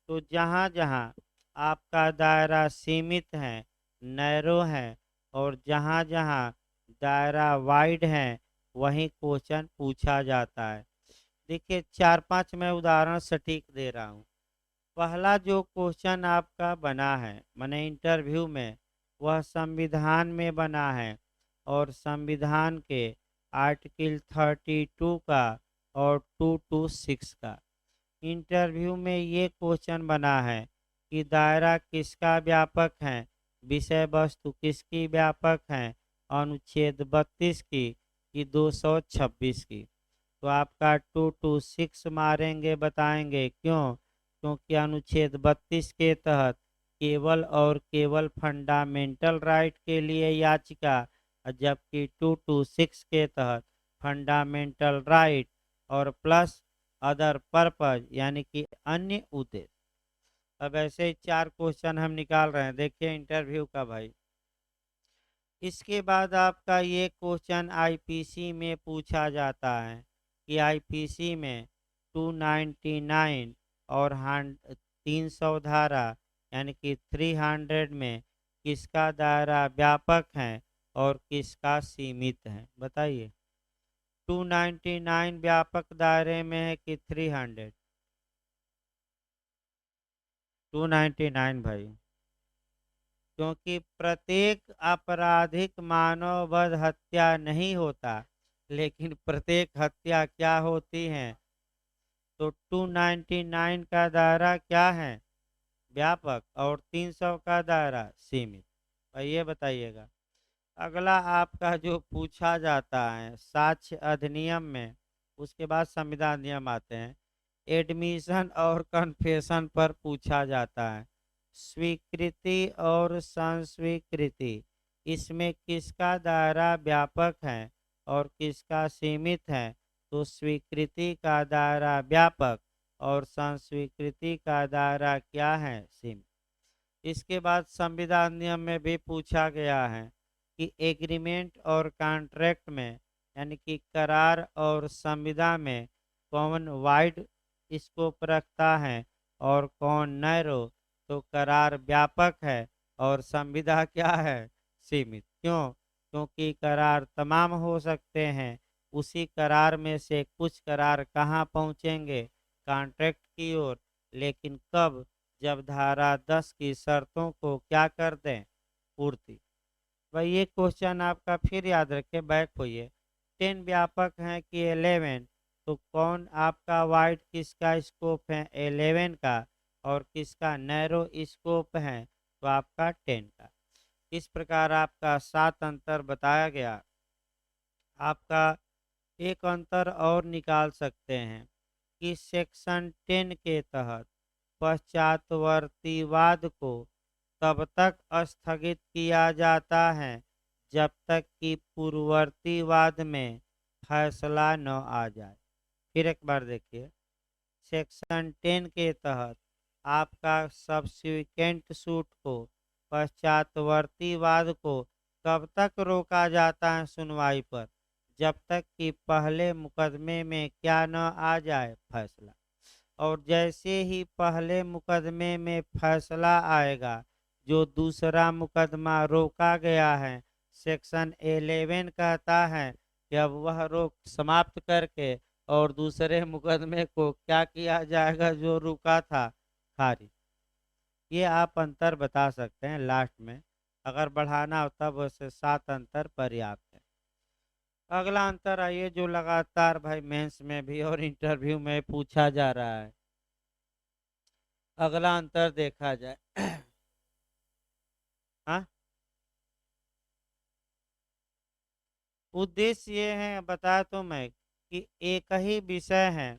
तो जहाँ जहाँ आपका दायरा सीमित है, नैरो है, और जहाँ जहाँ दायरा वाइड है, वहीं क्वेश्चन पूछा जाता है। देखिए 4-5 मैं उदाहरण सटीक दे रहा हूँ। पहला जो क्वेश्चन आपका बना है माने इंटरव्यू में, वह संविधान में बना है, और संविधान के आर्टिकल 32 का और 226 का। इंटरव्यू में ये क्वेश्चन बना है कि दायरा किसका व्यापक है, विषय वस्तु किसकी व्यापक है, अनुच्छेद 32 की कि 226 की। तो आपका 226 मारेंगे, बताएंगे क्यों, क्योंकि अनुच्छेद 32 के तहत केवल और केवल फंडामेंटल राइट के लिए याचिका, जबकि 226 के तहत फंडामेंटल राइट और प्लस अदर पर्पज, यानी कि अन्य उद्देश्य। अब ऐसे ही 4 क्वेश्चन हम निकाल रहे हैं, देखिए इंटरव्यू का भाई। इसके बाद आपका ये क्वेश्चन आईपीसी में पूछा जाता है कि आईपीसी में 299 और 300 धारा, यानी कि 300 में किसका दायरा व्यापक है और किसका सीमित है, बताइए। 299 व्यापक दायरे में है कि 300? 299 भाई, क्योंकि प्रत्येक आपराधिक मानव वध हत्या नहीं होता, लेकिन प्रत्येक हत्या क्या होती है। तो 299 का दायरा क्या है, व्यापक, और 300 का दायरा सीमित। और ये बताइएगा अगला आपका जो पूछा जाता है साक्ष्य अधिनियम में, उसके बाद संविधान नियम आते हैं। एडमिशन और कन्फेशन पर पूछा जाता है। स्वीकृति और संस्वीकृति, इसमें किसका दायरा व्यापक है और किसका सीमित है। तो स्वीकृति का दायरा व्यापक और संस्वीकृति का दायरा क्या है, सीमित। इसके बाद संविधान नियम में भी पूछा गया है कि एग्रीमेंट और कॉन्ट्रैक्ट में, यानी कि करार और संविदा में कौन वाइड स्कोप रखता है और कौन नैरो। तो करार व्यापक है और संविदा क्या है, सीमित। क्यों, क्योंकि करार तमाम हो सकते हैं, उसी करार में से कुछ करार कहाँ पहुँचेंगे, कॉन्ट्रैक्ट की ओर, लेकिन कब, जब धारा 10 की शर्तों को क्या कर दें, पूर्ति। भाई ये क्वेश्चन आपका फिर याद रखें, बैक होइए। 10 व्यापक है कि 11, तो कौन आपका वाइड किसका स्कोप है, 11 का, और किसका नैरो स्कोप है, तो आपका 10 का। इस प्रकार आपका 7 अंतर बताया गया। आपका एक अंतर और निकाल सकते हैं कि सेक्शन 10 के तहत पश्चातवर्तीवाद को तब तक स्थगित किया जाता है जब तक कि पूर्ववर्ती वाद में फैसला न आ जाए। फिर एक बार देखिए, सेक्शन 10 के तहत आपका सब्सिक्वेंट सूट को, पश्चातवर्ती वाद को कब तक रोका जाता है सुनवाई पर? जब तक कि पहले मुकदमे में क्या न आ जाए, फैसला। और जैसे ही पहले मुकदमे में फैसला आएगा, जो दूसरा मुकदमा रोका गया है, सेक्शन 11 कहता है कि अब वह रोक समाप्त करके और दूसरे मुकदमे को क्या किया जाएगा, जो रुका था, खारिज। ये आप अंतर बता सकते हैं लास्ट में, अगर बढ़ाना हो तब वैसे 7 अंतर पर्याप्त है। अगला अंतर आइए, जो लगातार भाई मेंस में भी और इंटरव्यू में पूछा जा रहा है। अगला अंतर देखा जाए। हाँ, उद्देश्य ये है, बताया तो मैं, कि एक ही विषय है,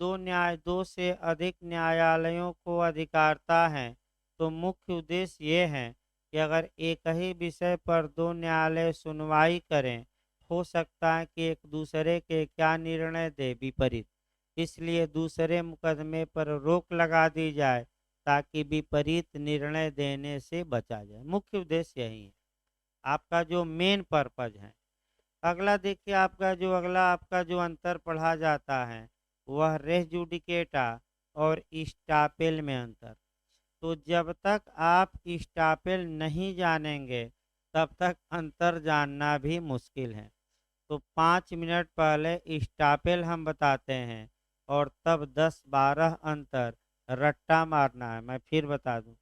दो से अधिक न्यायालयों को अधिकारता है। तो मुख्य उद्देश्य ये है कि अगर एक ही विषय पर दो न्यायालय सुनवाई करें, हो सकता है कि एक दूसरे के क्या निर्णय दे विपरीत, इसलिए दूसरे मुकदमे पर रोक लगा दी जाए ताकि विपरीत निर्णय देने से बचा जाए। मुख्य उद्देश्य यही है, आपका जो मेन पर्पज है। अगला देखिए, आपका जो अंतर पढ़ा जाता है, वह रेस जुडिकेटा और स्टापेल में अंतर। तो जब तक आप स्टापेल नहीं जानेंगे, तब तक अंतर जानना भी मुश्किल है। तो 5 मिनट पहले स्टापेल हम बताते हैं और तब 10-12 अंतर रट्टा मारना है। मैं फिर बता दूं,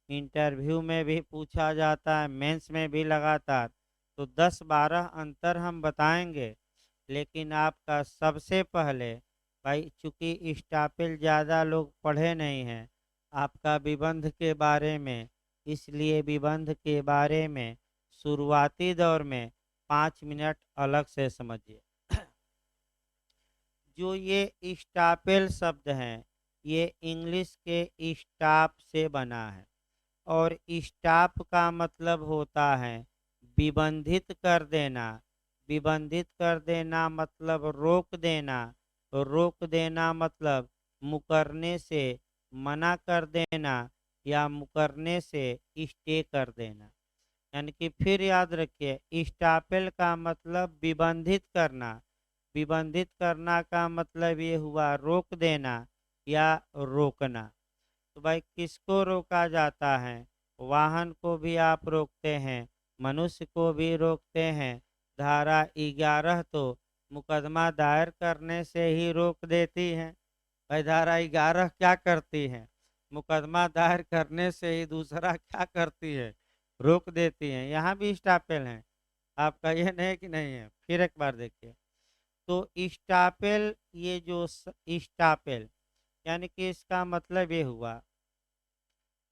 इंटरव्यू में भी पूछा जाता है, मेंस में भी लगातार। तो 10-12 अंतर हम बताएंगे, लेकिन आपका सबसे पहले, भाई चूंकि स्टापेल ज़्यादा लोग पढ़े नहीं हैं आपका विबंध के बारे में, इसलिए विबंध के बारे में शुरुआती दौर में 5 मिनट अलग से समझिए। जो ये स्टापेल शब्द हैं, ये इंग्लिश के स्टाप से बना है, और स्टाप का मतलब होता है विबंधित कर देना। विबंधित कर देना मतलब रोक देना, रोक देना मतलब मुकरने से मना कर देना या मुकरने से स्टे कर देना। यानी कि फिर याद रखिए, स्टापेल का मतलब विबंधित करना। विबंधित करना का मतलब ये हुआ रोक देना या रोकना। तो भाई किसको रोका जाता है? वाहन को भी आप रोकते हैं, मनुष्य को भी रोकते हैं। धारा 11 तो मुकदमा दायर करने से ही रोक देती है। भाई धारा 11 क्या करती है? मुकदमा दायर करने से ही दूसरा क्या करती है? रोक देती है। यहाँ भी स्टापेल है आपका, ये नहीं कि नहीं है। फिर एक बार देखिए, तो स्टापेल, ये जो स्टापेल, यानी कि इसका मतलब ये हुआ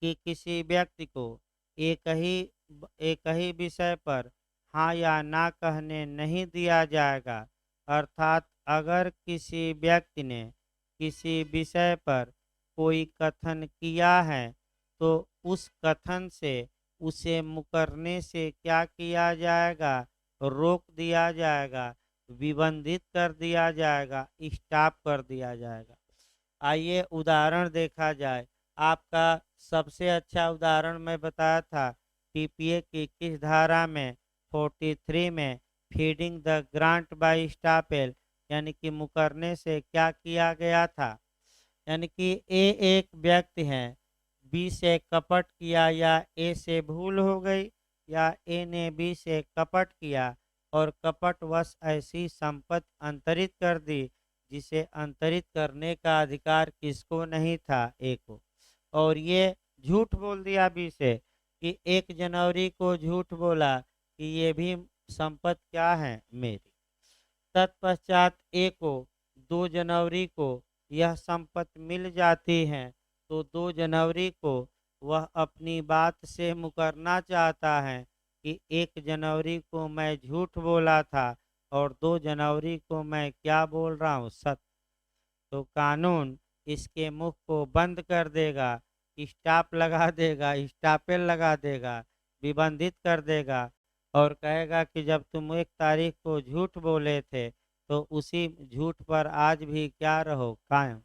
कि किसी व्यक्ति को एक ही विषय पर हाँ या ना कहने नहीं दिया जाएगा। अर्थात अगर किसी व्यक्ति ने किसी विषय पर कोई कथन किया है, तो उस कथन से उसे मुकरने से क्या किया जाएगा? रोक दिया जाएगा, विबंधित कर दिया जाएगा, स्टॉप कर दिया जाएगा। आइए उदाहरण देखा जाए। आपका सबसे अच्छा उदाहरण मैं बताया था, टीपीए की किस धारा में? 43 में, फीडिंग द ग्रांट बाय स्टापेल, यानी कि मुकरने से क्या किया गया था? यानी कि ए एक व्यक्ति है, बी से कपट किया या ए से भूल हो गई, या ए ने बी से कपट किया और कपटवश ऐसी संपत्ति अंतरित कर दी जिसे अंतरित करने का अधिकार किसको नहीं था? ए को। और ये झूठ बोल दिया बी से कि 1 जनवरी को झूठ बोला कि ये भी संपत्ति क्या है? मेरी। तत्पश्चात ए को 2 जनवरी को यह संपत्ति मिल जाती है, तो 2 जनवरी को वह अपनी बात से मुकरना चाहता है कि 1 जनवरी को मैं झूठ बोला था और 2 जनवरी को मैं क्या बोल रहा हूँ? सत्य। तो कानून इसके मुख को बंद कर देगा, स्टॉप लगा देगा, स्टॉपेल लगा देगा, विबंधित कर देगा और कहेगा कि जब तुम 1 तारीख को झूठ बोले थे तो उसी झूठ पर आज भी क्या रहो कायम।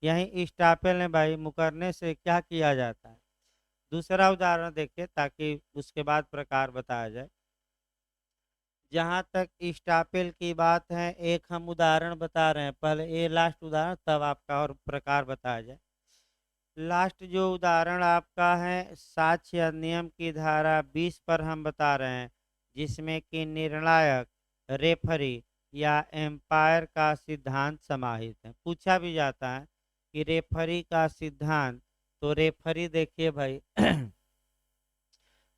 यही स्टापेल ने भाई मुकरने से क्या किया जाता है। दूसरा उदाहरण देखिए ताकि उसके बाद प्रकार बताया जाए। जहाँ तक स्टापेल की बात है एक हम उदाहरण बता रहे हैं, पहले ये लास्ट उदाहरण तब आपका और प्रकार बताया जाए। लास्ट जो उदाहरण आपका है साक्ष्य अधिनियम की धारा 20 पर हम बता रहे हैं, जिसमें कि निर्णायक, रेफरी या एम्पायर का सिद्धांत समाहित है। पूछा भी जाता है कि रेफरी का सिद्धांत, तो रेफरी देखिए भाई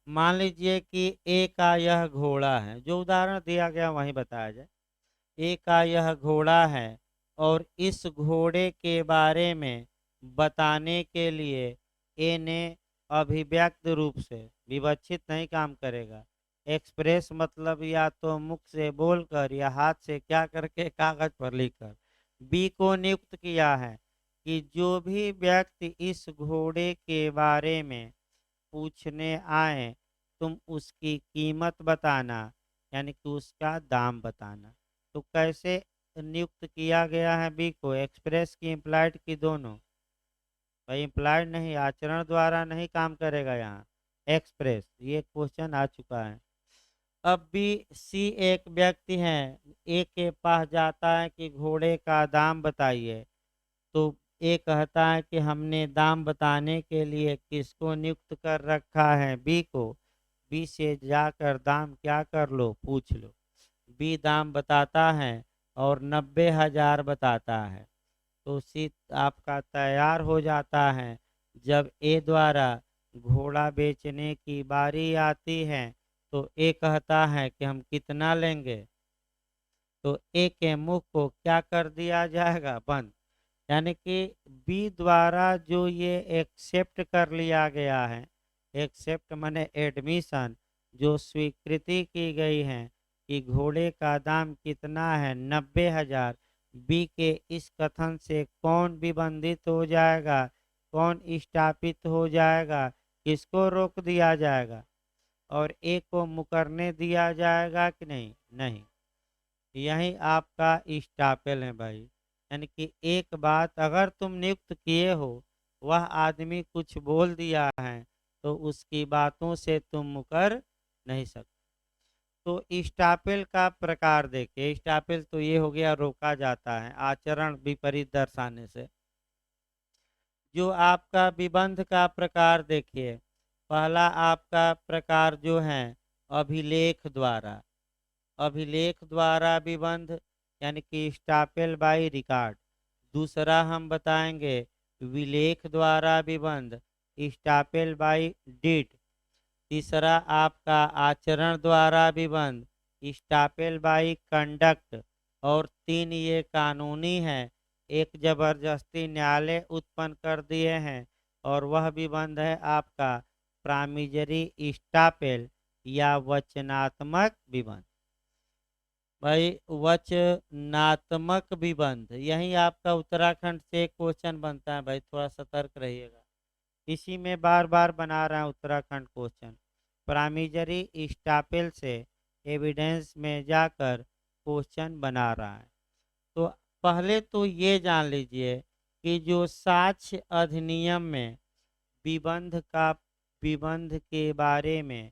मान लीजिए कि ए का यह घोड़ा है, जो उदाहरण दिया गया वही बताया जाए। ए का यह घोड़ा है और इस घोड़े के बारे में बताने के लिए ए ने अभिव्यक्त रूप से, विवक्षित नहीं काम करेगा, एक्सप्रेस मतलब या तो मुख से बोलकर या हाथ से क्या करके कागज पर लिखकर बी को नियुक्त किया है कि जो भी व्यक्ति इस घोड़े के बारे में पूछने आए तुम उसकी कीमत बताना, यानी कि उसका दाम बताना। तो कैसे नियुक्त किया गया है बी को, एक्सप्रेस की इम्प्लाइड की दोनों? भाई इम्प्लाइड नहीं, आचरण द्वारा नहीं काम करेगा यहाँ, एक्सप्रेस। ये क्वेश्चन आ चुका है। अब भी सी एक व्यक्ति है, ए के पास जाता है कि घोड़े का दाम बताइए, तो ए कहता है कि हमने दाम बताने के लिए किसको नियुक्त कर रखा है, बी को। बी से जाकर दाम क्या कर लो, पूछ लो। बी दाम बताता है और 90,000 बताता है, तो सी आपका तैयार हो जाता है। जब ए द्वारा घोड़ा बेचने की बारी आती है तो ए कहता है कि हम कितना लेंगे, तो ए के मुख को क्या कर दिया जाएगा, बंद। यानी कि बी द्वारा जो ये एक्सेप्ट कर लिया गया है, एक्सेप्ट माने एडमिशन, जो स्वीकृति की गई है कि घोड़े का दाम कितना है, 90,000। बी के इस कथन से कौन विबंधित हो जाएगा, कौन स्थापित हो जाएगा, किसको रोक दिया जाएगा, और ए को मुकरने दिया जाएगा कि नहीं? नहीं। यही आपका स्टापेल है भाई। यानी कि एक बात अगर तुम नियुक्त किए हो, वह आदमी कुछ बोल दिया है तो उसकी बातों से तुम मुकर नहीं सकते। तो स्टापेल का प्रकार देखिए। स्टापेल तो ये हो गया रोका जाता है आचरण विपरीत दर्शाने से। जो आपका विबंध का प्रकार देखिए, पहला आपका प्रकार जो है अभिलेख द्वारा, अभिलेख द्वारा विबंध यानी कि स्टापेल बाई रिकॉर्ड। दूसरा हम बताएंगे विलेख द्वारा विबंध, स्टापेल बाई डीड। तीसरा आपका आचरण द्वारा विबंध, स्टापेल बाई कंडक्ट। और 3 ये कानूनी है, एक जबरदस्ती न्यायालय उत्पन्न कर दिए हैं, और वह विबंध है आपका प्रामिजरी स्टापेल या वचनात्मक विबंध। भाई वचनात्मक विबंध, यही आपका उत्तराखंड से क्वेश्चन बनता है भाई, थोड़ा सतर्क रहिएगा। इसी में बार बार बना रहा है उत्तराखंड क्वेश्चन। प्रामिजरी स्टापेल से एविडेंस में जाकर क्वेश्चन बना रहा है। तो पहले तो ये जान लीजिए कि जो साक्ष्य अधिनियम में विबंध के बारे में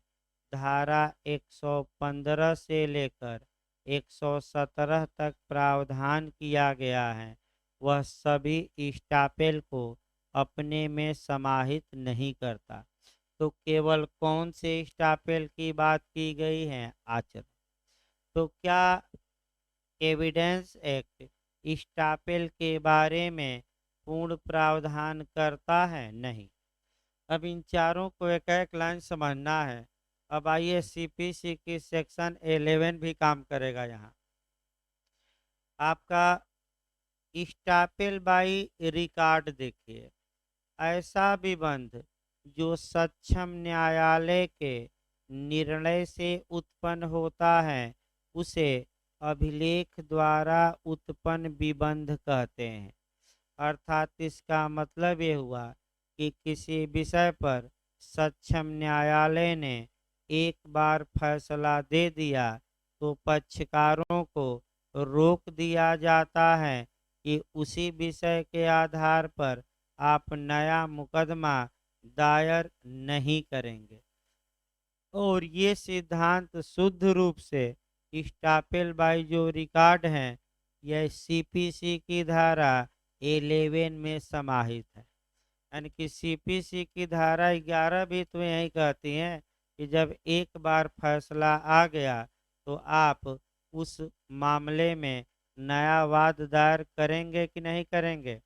धारा 115 से लेकर 117 तक प्रावधान किया गया है, वह सभी स्टापेल को अपने में समाहित नहीं करता। तो केवल कौन से स्टापेल की बात की गई है, आचरण। तो क्या एविडेंस एक्ट स्टापेल के बारे में पूर्ण प्रावधान करता है? नहीं। अब इन चारों को एक एक लाइन समझना है। अब आइए सीपीसी की सेक्शन 11 भी काम करेगा यहाँ। आपका स्टापेल बाई रिकॉर्ड देखिए, ऐसा विबंध जो सक्षम न्यायालय के निर्णय से उत्पन्न होता है उसे अभिलेख द्वारा उत्पन्न विबंध कहते हैं। अर्थात इसका मतलब ये हुआ कि किसी विषय पर सक्षम न्यायालय ने एक बार फैसला दे दिया तो पक्षकारों को रोक दिया जाता है कि उसी विषय के आधार पर आप नया मुकदमा दायर नहीं करेंगे। और ये सिद्धांत शुद्ध रूप से स्टापेल बाई जो रिकॉर्ड हैं यह सीपीसी की धारा 11 में समाहित है। यानी कि सीपीसी की धारा 11 भी तो यही कहती है कि जब एक बार फैसला आ गया तो आप उस मामले में नया वाद दायर करेंगे कि नहीं करेंगे।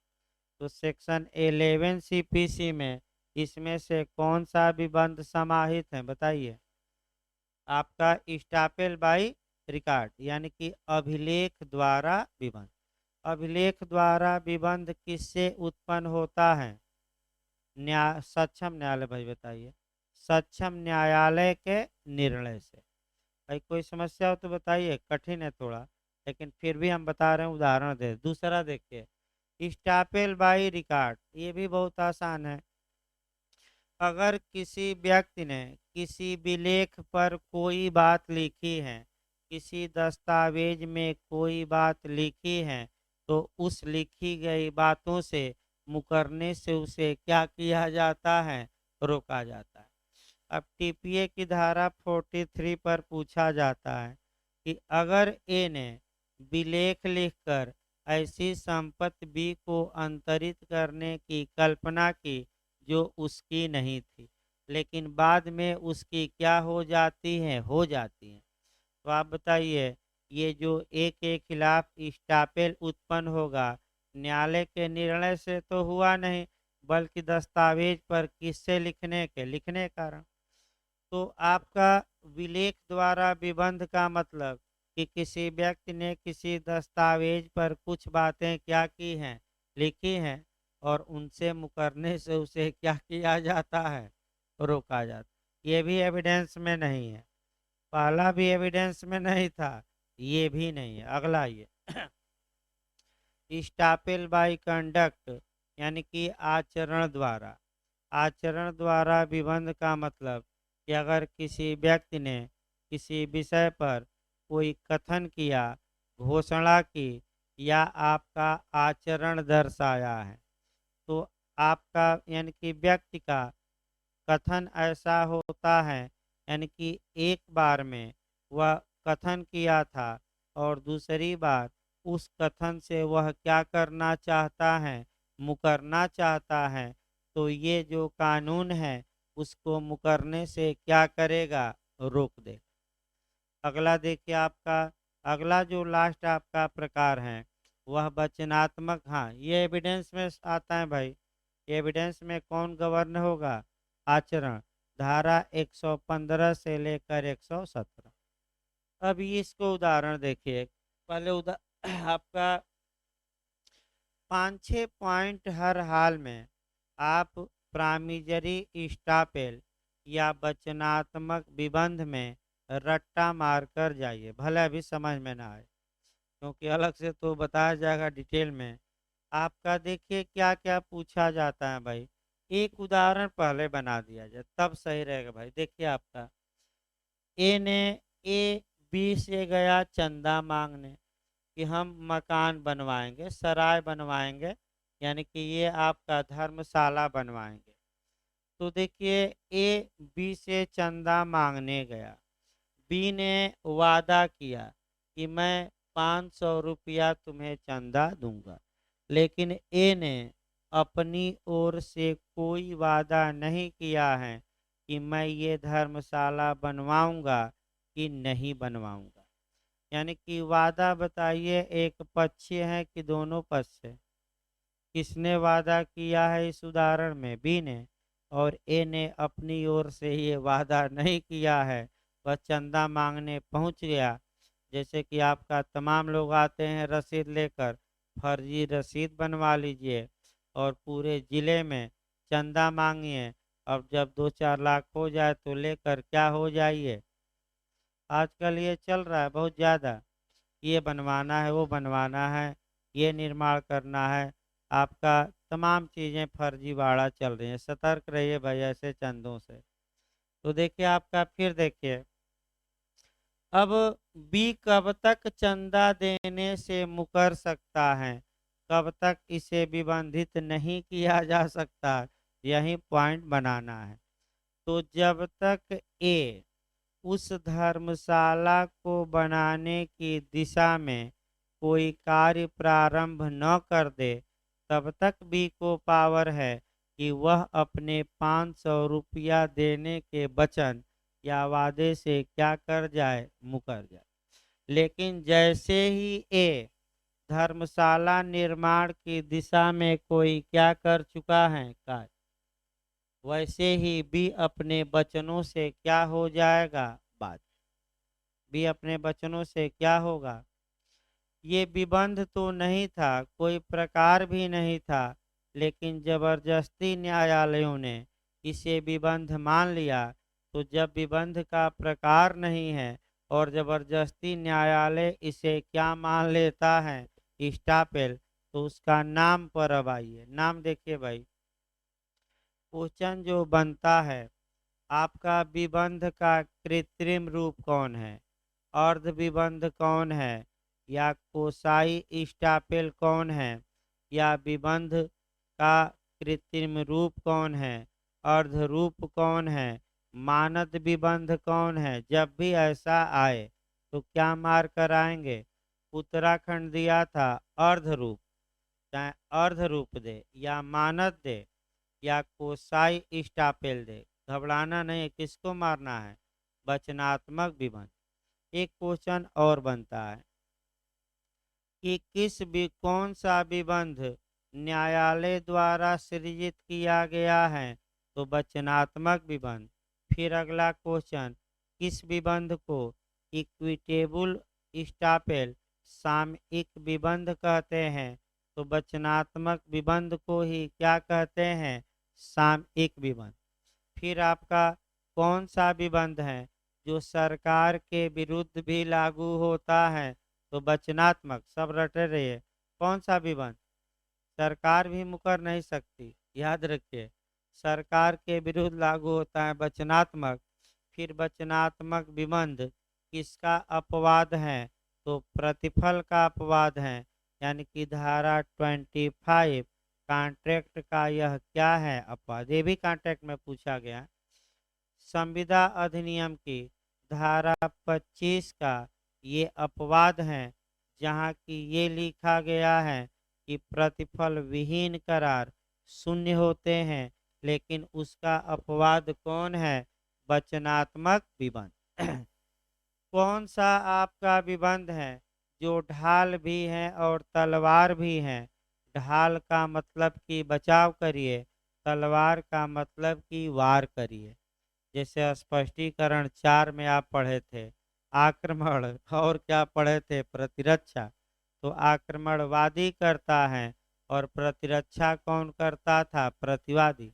तो सेक्शन 11 सीपीसी में इसमें से कौन सा विबंध समाहित है बताइए। आपका स्टापेल बाई रिकॉर्ड यानी कि अभिलेख द्वारा विबंध। अभिलेख द्वारा विबंध किससे उत्पन्न होता है? सक्षम न्यायालय भाई बताइए। सक्षम न्यायालय के निर्णय से। भाई कोई समस्या हो तो बताइए, कठिन है थोड़ा लेकिन फिर भी हम बता रहे हैं, उदाहरण दे। दूसरा देखिए स्टापेल बाई रिकॉर्ड, ये भी बहुत आसान है। अगर किसी व्यक्ति ने किसी विलेख पर कोई बात लिखी है, किसी दस्तावेज में कोई बात लिखी है, तो उस लिखी गई बातों से मुकरने से उसे क्या किया जाता है? रोका जाता है। अब टीपीए की धारा 43 पर पूछा जाता है कि अगर ए ने विलेख लिखकर ऐसी संपत्ति बी को अंतरित करने की कल्पना की जो उसकी नहीं थी, लेकिन बाद में उसकी क्या हो जाती है? हो जाती है। तो आप बताइए ये जो ए के खिलाफ स्टापेल उत्पन्न होगा न्यायालय के निर्णय से तो हुआ नहीं, बल्कि दस्तावेज पर किससे लिखने कारण। तो आपका विलेख द्वारा विबंध का मतलब कि किसी व्यक्ति ने किसी दस्तावेज पर कुछ बातें क्या की हैं? लिखी हैं, और उनसे मुकरने से उसे क्या किया जाता है? रोका जाता। ये भी एविडेंस में नहीं है। पहला भी एविडेंस में नहीं था, ये भी नहीं है। अगला ये स्टापेल बाई कंडक्ट यानी कि आचरण द्वारा। आचरण द्वारा विबंध का मतलब कि अगर किसी व्यक्ति ने किसी विषय पर कोई कथन किया, घोषणा की या आपका आचरण दर्शाया है, तो आपका यानी कि व्यक्ति का कथन ऐसा होता है, यानी कि एक बार में वह कथन किया था और दूसरी बार उस कथन से वह क्या करना चाहता है? मुकरना चाहता है। तो ये जो कानून है उसको मुकरने से क्या करेगा? रोक देगा। अगला देखिए आपका अगला जो लास्ट आपका प्रकार है वह वचनात्मक। हाँ ये एविडेंस में आता है भाई। एविडेंस में कौन गवर्न होगा? आचरण। धारा 115 से लेकर 117। अब इसको उदाहरण देखिए। पहले आपका 5-6 पॉइंट हर हाल में आप प्रामिजरी स्टापेल या वचनात्मक विबंध में रट्टा मार कर जाइए, भले अभी समझ में ना आए क्योंकि अलग से तो बताया जाएगा डिटेल में। आपका देखिए क्या क्या पूछा जाता है भाई। एक उदाहरण पहले बना दिया जाए तब सही रहेगा भाई। देखिए आपका ए बी से गया चंदा मांगने कि हम मकान बनवाएंगे, सराय बनवाएंगे, यानी कि ये आपका धर्मशाला बनवाएंगे। तो देखिए ए बी से चंदा मांगने गया। बी ने वादा किया कि मैं 500 रुपया तुम्हें चंदा दूंगा, लेकिन ए ने अपनी ओर से कोई वादा नहीं किया है कि मैं ये धर्मशाला बनवाऊंगा कि नहीं बनवाऊंगा। यानी कि वादा बताइए एक पक्ष है कि दोनों पक्ष है? किसने वादा किया है इस उदाहरण में? बी ने। और ए ने अपनी ओर से ये वादा नहीं किया है, वह चंदा मांगने पहुंच गया। जैसे कि आपका तमाम लोग आते हैं रसीद लेकर, फर्जी रसीद बनवा लीजिए और पूरे ज़िले में चंदा मांगिए। अब जब 2-4 लाख हो जाए तो लेकर क्या हो जाइए। आजकल ये चल रहा है बहुत ज़्यादा। ये बनवाना है, वो बनवाना है, ये निर्माण करना है। आपका तमाम चीज़ें फर्जीवाड़ा चल रही हैं। सतर्क रहिए भाई ऐसे चंदों से। तो देखिए आपका फिर देखिए, अब बी कब तक चंदा देने से मुकर सकता है, कब तक इसे विबंधित नहीं किया जा सकता, यही पॉइंट बनाना है। तो जब तक ए उस धर्मशाला को बनाने की दिशा में कोई कार्य प्रारंभ न कर दे, तब तक बी को पावर है कि वह अपने 500 रुपया देने के वचन या वादे से क्या कर जाए, मुकर जाए। लेकिन जैसे ही ए धर्मशाला निर्माण की दिशा में कोई क्या कर चुका है कार्य, वैसे ही बी अपने वचनों से क्या हो जाएगा, बात भी अपने वचनों से क्या होगा। ये विबंध तो नहीं था, कोई प्रकार भी नहीं था, लेकिन जबरदस्ती न्यायालयों ने इसे विबंध मान लिया। तो जब विबंध का प्रकार नहीं है और जबरदस्ती न्यायालय इसे क्या मान लेता है, स्टापेल, तो उसका नाम पर अब आइए। नाम देखिए भाई, क्वेश्चन जो बनता है, आपका विबंध का कृत्रिम रूप कौन है, अर्ध विबंध कौन है, या कोसाई स्टापेल कौन है, या विबंध का कृत्रिम रूप कौन है, अर्ध रूप कौन है, मानद विबंध कौन है। जब भी ऐसा आए तो क्या मार कर आएंगे। उत्तराखंड दिया था अर्ध रूप, चाहे अर्ध रूप दे या मानद दे या कोसाई स्टापेल दे, घबराना नहीं है। किसको मारना है, वचनात्मक विबंध। एक क्वेश्चन और बनता है कि कौन सा विबंध न्यायालय द्वारा सृजित किया गया है, तो वचनात्मक विबंध। फिर अगला क्वेश्चन, किस विबंध को इक्विटेबल स्टापेल सामयिक विबंध कहते हैं, तो वचनात्मक विबंध को ही क्या कहते हैं, सामयिक विबंध। फिर आपका कौन सा विबंध है जो सरकार के विरुद्ध भी लागू होता है, तो वचनात्मक। सब रटे रहिए, कौन सा विबंध, सरकार भी मुकर नहीं सकती, याद रखिए, सरकार के विरुद्ध लागू होता है, वचनात्मक। फिर वचनात्मक विबंध किसका अपवाद है, तो प्रतिफल का अपवाद है, यानी कि धारा 25 कॉन्ट्रैक्ट का यह क्या है, अपवाद। ये भी कॉन्ट्रैक्ट में पूछा गया। संविदा अधिनियम की धारा 25 का ये अपवाद है, जहाँ की ये लिखा गया है कि प्रतिफल विहीन करार शून्य होते हैं, लेकिन उसका अपवाद कौन है, वचनात्मक विबंध। कौन सा आपका विबंध है जो ढाल भी है और तलवार भी है। ढाल का मतलब कि बचाव करिए, तलवार का मतलब कि वार करिए। जैसे स्पष्टीकरण 4 में आप पढ़े थे आक्रमण, और क्या पढ़े थे, प्रतिरक्षा। तो आक्रमणवादी करता है और प्रतिरक्षा कौन करता था, प्रतिवादी।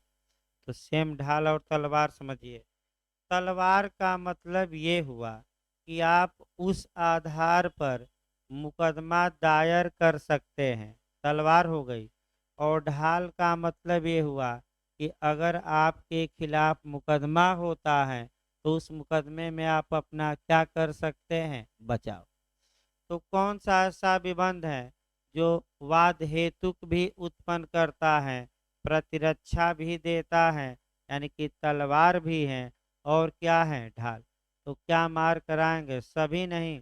तो सेम ढाल और तलवार समझिए। तलवार का मतलब ये हुआ कि आप उस आधार पर मुकदमा दायर कर सकते हैं, तलवार हो गई। और ढाल का मतलब ये हुआ कि अगर आपके खिलाफ मुकदमा होता है तो उस मुकदमे में आप अपना क्या कर सकते हैं, बचाव। तो कौन सा ऐसा विबंध है जो वाद हेतुक भी उत्पन्न करता है, प्रतिरक्षा भी देता है, यानी कि तलवार भी है और क्या है, ढाल। तो क्या मार कराएंगे, सभी नहीं,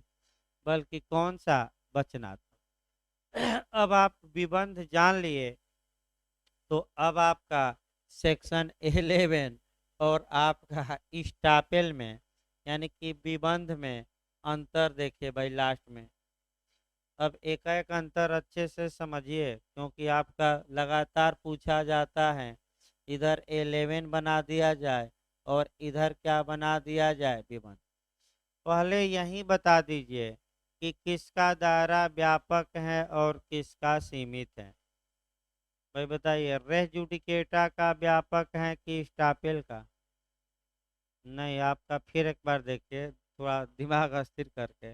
बल्कि कौन सा, वचनात्मक। अब आप विबंध जान लिए, तो अब आपका सेक्शन 11 और आपका स्टापेल में, यानी कि विबंध में अंतर देखिए भाई लास्ट में। अब एक एक अंतर अच्छे से समझिए, क्योंकि आपका लगातार पूछा जाता है। इधर 11 बना दिया जाए और इधर क्या बना दिया जाए, विबंध। पहले यही बता दीजिए कि किसका दायरा व्यापक है और किसका सीमित है। भाई बताइए, रेस जुडिकेटा का व्यापक है कि स्टापेल का। नहीं, आपका फिर एक बार देखिए, थोड़ा दिमाग स्थिर करके।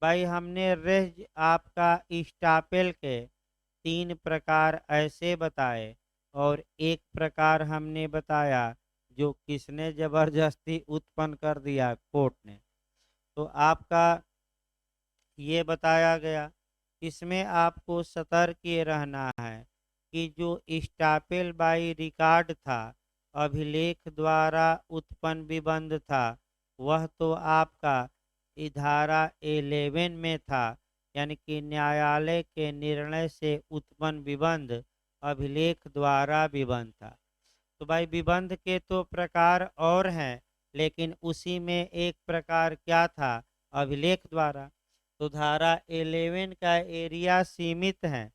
भाई हमने रेस आपका स्टापेल के 3 प्रकार ऐसे बताए और एक प्रकार हमने बताया जो किसने जबरदस्ती उत्पन्न कर दिया, कोर्ट ने। तो आपका ये बताया गया। इसमें आपको सतर्क ये रहना है कि जो स्टापेल बाई रिकॉर्ड था, अभिलेख द्वारा उत्पन्न विबंध था, वह तो आपका धारा 11 में था, यानी कि न्यायालय के निर्णय से उत्पन्न विबंध अभिलेख द्वारा विबंध था। तो भाई विबंध के तो प्रकार और हैं, लेकिन उसी में एक प्रकार क्या था, अभिलेख द्वारा। तो धारा 11 का एरिया सीमित है।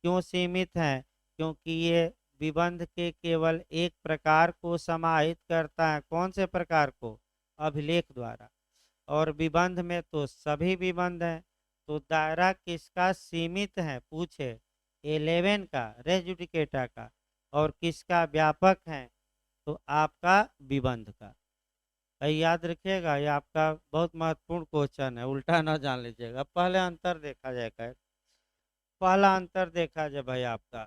क्यों सीमित है? क्योंकि ये विबंध के केवल एक प्रकार को समाहित करता है। कौन से प्रकार को? अभिलेख द्वारा। और विबंध में तो सभी विबंध हैं। तो दायरा किसका सीमित है? पूछे 11 का, रेस जुडिकेटा का। और किसका व्यापक है? तो आपका विबंध का। याद रखिएगा, ये आपका बहुत महत्वपूर्ण क्वेश्चन है, उल्टा ना जान लीजिएगा। पहले अंतर देखा जाएगा। पहला अंतर देखा जाए भाई आपका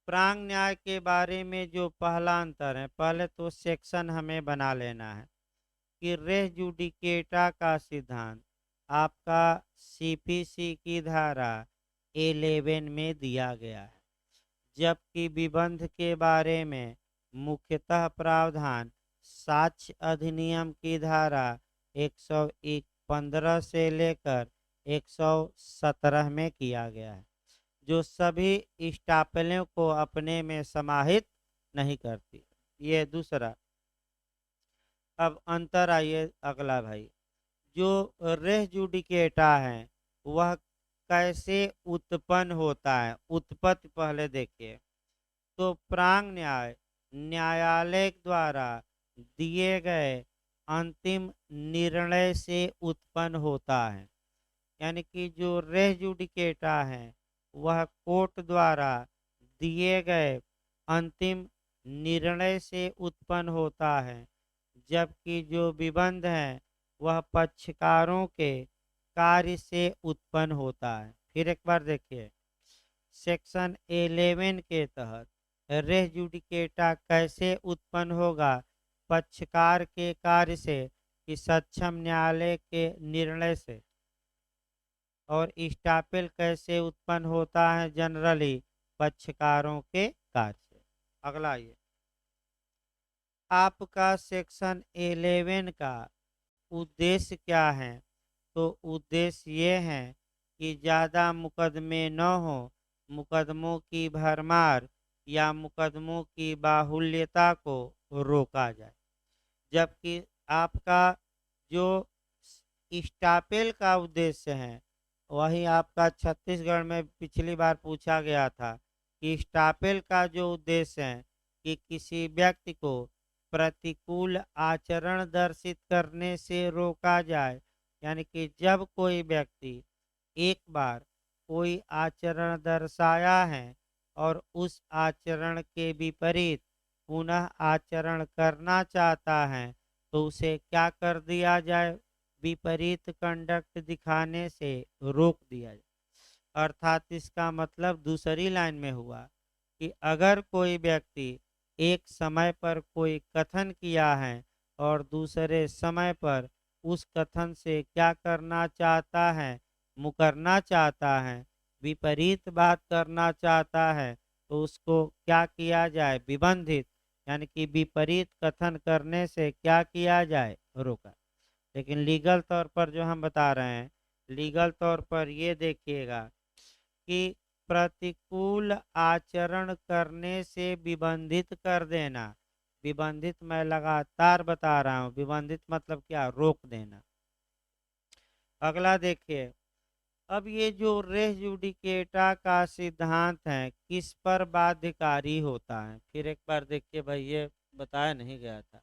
प्रांग न्याय के बारे में जो पहला अंतर है, पहले तो सेक्शन हमें बना लेना है कि रेस जुडिकेटा का सिद्धांत आपका सीपीसी की धारा 11 में दिया गया है, जबकि विबंध के बारे में मुख्यतः प्रावधान साक्ष्य अधिनियम की धारा 115 से लेकर 117 में किया गया है, जो सभी स्टापेलों को अपने में समाहित नहीं करती। ये दूसरा। अब अंतर आइए अगला भाई। जो रेस जुडिकेटा है वह कैसे उत्पन्न होता है? उत्पत्ति पहले देखिए। तो प्रांग न्याय न्यायालय द्वारा दिए गए अंतिम निर्णय से उत्पन्न होता है, यानी कि जो रेस जुडिकेटा है वह कोर्ट द्वारा दिए गए अंतिम निर्णय से उत्पन्न होता है, जबकि जो विबंध है वह पक्षकारों के कार्य से उत्पन्न होता है। फिर एक बार देखिए, सेक्शन 11 के तहत रेस जुडिकेटा कैसे उत्पन्न होगा? पक्षकार के कार्य से कि सक्षम न्यायालय के निर्णय से। और स्टापेल कैसे उत्पन्न होता है? जनरली पक्षकारों के कार्य से। अगला ये आपका सेक्शन 11 का उद्देश्य क्या है? तो उद्देश्य ये है कि ज़्यादा मुकदमे न हो, मुकदमों की भरमार या मुकदमों की बाहुल्यता को रोका जाए। जबकि आपका जो स्टापेल का उद्देश्य है वही आपका छत्तीसगढ़ में पिछली बार पूछा गया था कि स्टापेल का जो उद्देश्य है कि किसी व्यक्ति को प्रतिकूल आचरण दर्शित करने से रोका जाए, यानी कि जब कोई व्यक्ति एक बार कोई आचरण दर्शाया है और उस आचरण के विपरीत पुनः आचरण करना चाहता है तो उसे क्या कर दिया जाए? विपरीत कंडक्ट दिखाने से रोक दिया जाए। अर्थात इसका मतलब दूसरी लाइन में हुआ कि अगर कोई व्यक्ति एक समय पर कोई कथन किया है और दूसरे समय पर उस कथन से क्या करना चाहता है? मुकरना चाहता है, विपरीत बात करना चाहता है, तो उसको क्या किया जाए? विबंधित, यानी कि विपरीत कथन करने से क्या किया जाए? रोका। लेकिन लीगल तौर पर जो हम बता रहे हैं, लीगल तौर पर ये देखिएगा कि प्रतिकूल आचरण करने से विबंधित कर देना। विबंधित मैं लगातार बता रहा हूँ, विबंधित मतलब क्या? रोक देना। अगला देखिए, अब ये जो रेस जुडिकेटा का सिद्धांत है किस पर बाध्यकारी होता है? फिर एक बार देखिए भाई, ये बताया नहीं गया था।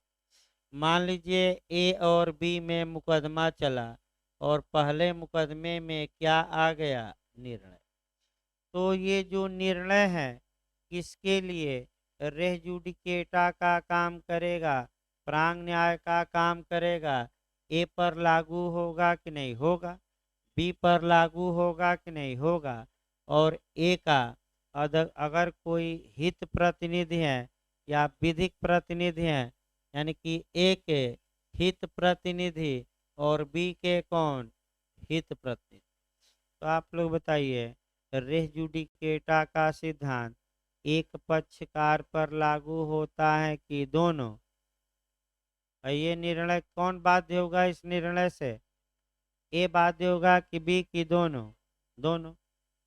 मान लीजिए ए और बी में मुकदमा चला और पहले मुकदमे में क्या आ गया? निर्णय। तो ये जो निर्णय है किसके लिए? रेस जुडिकेटा का काम करेगा, प्रांग न्याय का काम करेगा। ए पर लागू होगा कि नहीं होगा? बी पर लागू होगा कि नहीं होगा? और ए का अगर कोई हित प्रतिनिधि है या विधिक प्रतिनिधि हैं, यानी कि ए के हित प्रतिनिधि और बी के कौन हित प्रतिनिधि। तो आप लोग बताइए, रेस जुडिकेटा का सिद्धांत एक पक्षकार पर लागू होता है कि दोनों? और ये निर्णय कौन बाध्य होगा इस निर्णय से? ए बाध्य होगा कि बी की दोनों? दोनों।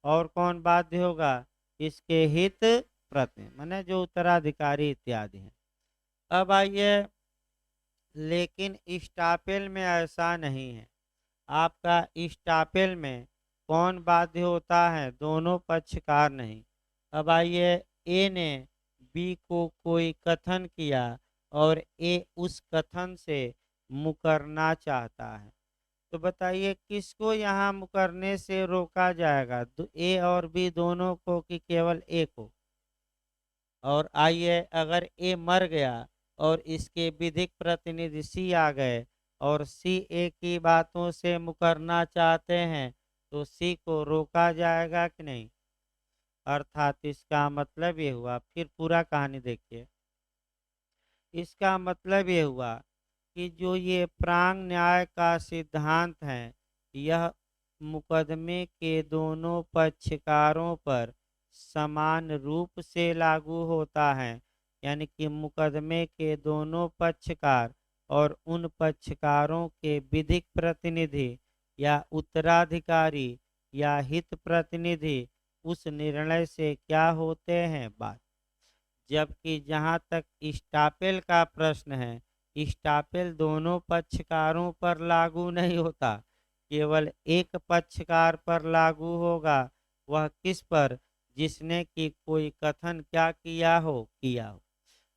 और कौन बाध्य होगा? इसके हित प्रतिनिधि, माने जो उत्तराधिकारी इत्यादि हैं। अब आइए, लेकिन स्टापेल में ऐसा नहीं है। आपका स्टापेल में कौन बाध्य होता है? दोनों पक्षकार नहीं। अब आइए, ए ने बी को कोई कथन किया और ए उस कथन से मुकरना चाहता है, तो बताइए किसको यहाँ मुकरने से रोका जाएगा? ए और बी दोनों को कि केवल ए को? और आइए, अगर ए मर गया और इसके विधिक प्रतिनिधि सी आ गए और सी ए की बातों से मुकरना चाहते हैं, तो सी को रोका जाएगा कि नहीं? अर्थात इसका मतलब ये हुआ, फिर पूरा कहानी देखिए, इसका मतलब ये हुआ कि जो ये प्रांग न्याय का सिद्धांत है, यह मुकदमे के दोनों पक्षकारों पर समान रूप से लागू होता है। यानी कि मुकदमे के दोनों पक्षकार और उन पक्षकारों के विधिक प्रतिनिधि या उत्तराधिकारी या हित प्रतिनिधि उस निर्णय से क्या होते हैं, बात। जबकि जहाँ तक स्टापेल का प्रश्न है, स्टापेल दोनों पक्षकारों पर लागू नहीं होता, केवल एक पक्षकार पर लागू होगा। वह किस पर? जिसने कि कोई कथन क्या किया हो।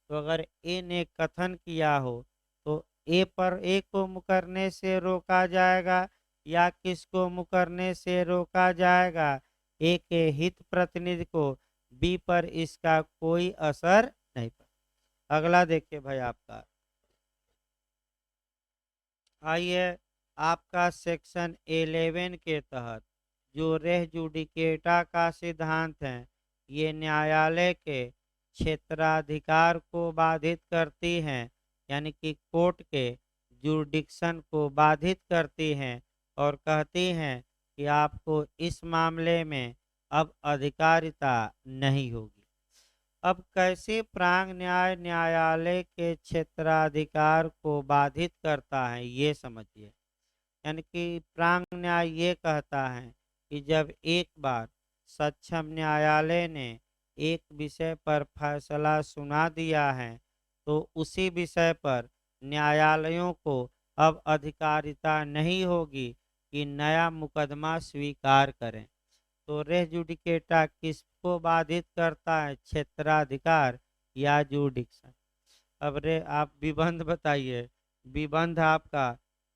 तो अगर ए ने कथन किया हो तो ए पर ए को मुकरने से रोका जाएगा या किसको मुकरने से रोका जाएगा? ए के हित प्रतिनिधि को। बी पर इसका कोई असर नहीं पड़ा। अगला देखिए भाई आपका, आइए, आपका सेक्शन 11 के तहत जो रेह जुडिकेटा का सिद्धांत है, ये न्यायालय के क्षेत्राधिकार को बाधित करती हैं, यानी कि कोर्ट के जुरिडिक्शन को बाधित करती हैं और कहती हैं कि आपको इस मामले में अब अधिकारिता नहीं होगी। अब कैसे प्रांग न्याय न्यायालय के क्षेत्राधिकार को बाधित करता है, ये समझिए। यानी कि प्रांग न्याय ये कहता है कि जब एक बार सक्षम न्यायालय ने एक विषय पर फैसला सुना दिया है, तो उसी विषय पर न्यायालयों को अब अधिकारिता नहीं होगी कि नया मुकदमा स्वीकार करें। तो रेस जुडिकेटा किसको बाधित करता है? क्षेत्राधिकार या जुडिक्शन। अब रे आप विबंध बताइए, विबंध आपका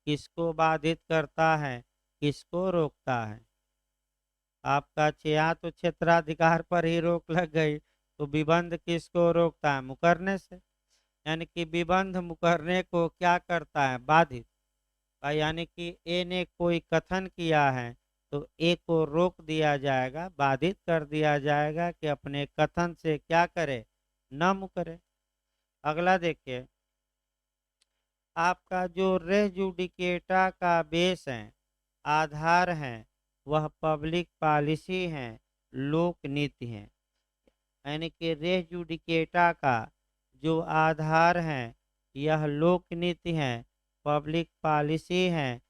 किसको बाधित करता है, किसको रोकता है? आपका यहाँ तो क्षेत्राधिकार पर ही रोक लग गई, तो विबंध किसको रोकता है? मुकरने से। यानी कि विबंध मुकरने को क्या करता है? बाधित। यानी कि ए ने कोई कथन किया है तो ए को रोक दिया जाएगा, बाधित कर दिया जाएगा कि अपने कथन से क्या करे? न मुकरे। अगला देखिए, आपका जो रेस जुडिकेटा का बेस है, आधार है, वह पब्लिक पॉलिसी है, लोक नीति है। यानी कि रेस जुडिकेटा का जो आधार है, यह लोक नीति है, पब्लिक पॉलिसी है।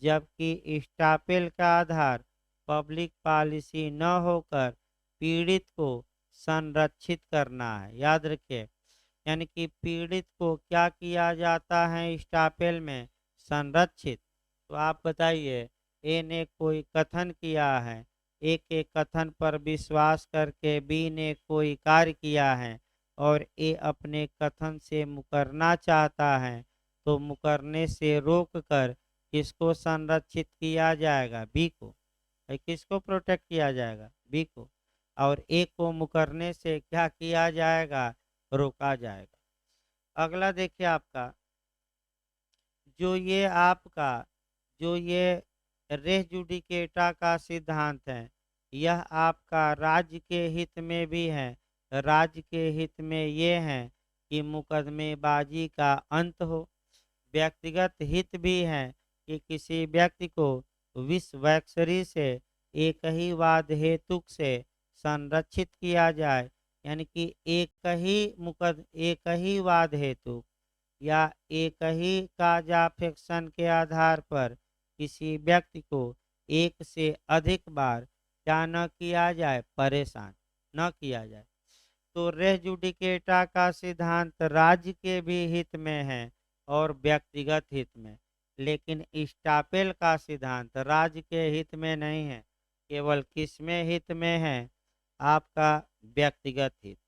जबकि स्टापेल का आधार पब्लिक पॉलिसी न होकर पीड़ित को संरक्षित करना है। याद रखिए, यानी कि पीड़ित को क्या किया जाता है स्टापेल में? संरक्षित। तो आप बताइए, ए ने कोई कथन किया है, ए के कथन पर विश्वास करके बी ने कोई कार्य किया है और ए अपने कथन से मुकरना चाहता है, तो मुकरने से रोक कर किसको संरक्षित किया जाएगा? बी को। किसको प्रोटेक्ट किया जाएगा? बी को। और ए को मुकरने से क्या किया जाएगा? रोका जाएगा। अगला देखिए आपका, जो ये आपका जो ये रेस जुडिकेटा का सिद्धांत है, यह आपका राज्य के हित में भी है। राज्य के हित में ये है कि मुकदमेबाजी का अंत हो। व्यक्तिगत हित भी है कि किसी व्यक्ति को विश्ववैक्षरी से एक ही वाद हेतुक से संरक्षित किया जाए, यानी कि एक ही वाद हेतु या एक ही काज अफेक्शन के आधार पर किसी व्यक्ति को एक से अधिक बार क्या न किया जाए, परेशान न किया जाए। तो रेस जुडिकेटा का सिद्धांत राज्य के भी हित में है और व्यक्तिगत हित में, लेकिन स्टापेल का सिद्धांत राज्य के हित में नहीं है, केवल किसमें हित में है, आपका व्यक्तिगत हित।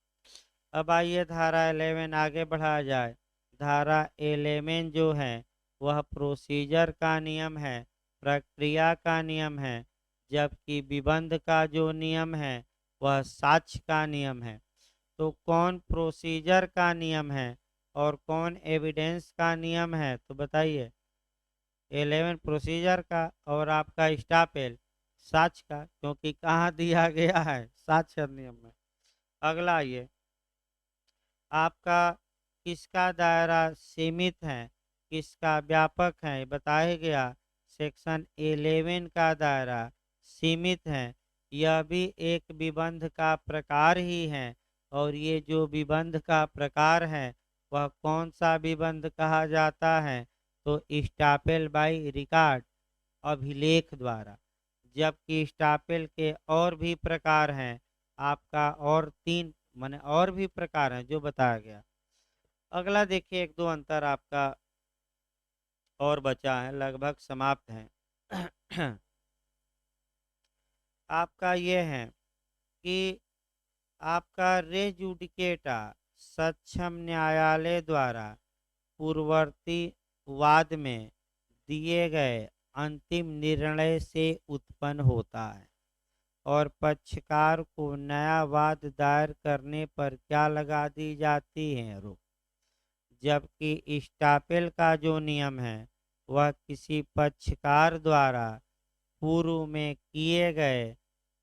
अब आइए धारा 11 आगे बढ़ाया जाए। धारा 11 जो है वह प्रोसीजर का नियम है, प्रक्रिया का नियम है, जबकि विबंध का जो नियम है वह साक्ष्य का नियम है। तो कौन प्रोसीजर का नियम है और कौन एविडेंस का नियम है, तो बताइए। 11 प्रोसीजर का और आपका स्टापेल साक्ष्य का, क्योंकि कहाँ दिया गया है, साक्ष्य नियम में। अगला ये आपका किसका दायरा सीमित है, किसका व्यापक है, बताया गया सेक्शन 11 का दायरा सीमित है। यह भी एक विबंध का प्रकार ही है, और ये जो विबंध का प्रकार है वह कौन सा विबंध कहा जाता है, तो स्टापेल बाई रिकॉर्ड, अभिलेख द्वारा। जबकि स्टापेल के और भी प्रकार हैं, आपका और तीन माने और भी प्रकार हैं जो बताया गया। अगला देखिए, एक दो अंतर आपका और बचा है, लगभग समाप्त है। आपका ये है कि आपका रे जुडिकेटा सक्षम न्यायालय द्वारा पूर्ववर्ती वाद में दिए गए अंतिम निर्णय से उत्पन्न होता है, और पक्षकार को नया वाद दायर करने पर क्या लगा दी जाती है, रोक। जबकि स्टापेल का जो नियम है वह किसी पक्षकार द्वारा पूर्व में किए गए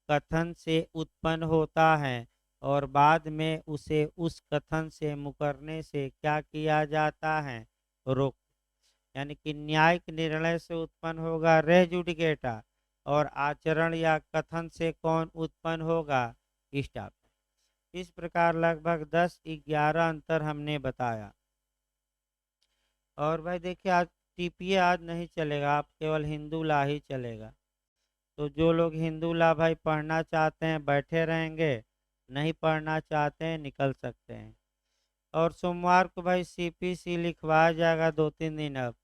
कथन से उत्पन्न होता है, और बाद में उसे उस कथन से मुकरने से क्या किया जाता है, रोक। यानी कि न्यायिक निर्णय से उत्पन्न होगा रे जुडिकेटा, और आचरण या कथन से कौन उत्पन्न होगा, स्टापेल। इस प्रकार लगभग 10-11 अंतर हमने बताया। और भाई देखिए, आज टीपीए आज नहीं चलेगा, आप केवल हिंदू ला ही चलेगा। तो जो लोग हिंदू ला भाई पढ़ना चाहते हैं बैठे रहेंगे, नहीं पढ़ना चाहते हैं निकल सकते हैं। और सोमवार को भाई सीपीसी लिखवाया जाएगा 2-3 दिन अब,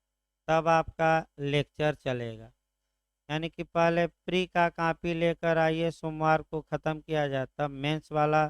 तब आपका लेक्चर चलेगा। यानी कि पहले प्री का कॉपी लेकर आइए, सोमवार को ख़त्म किया जाए, तब मेंस वाला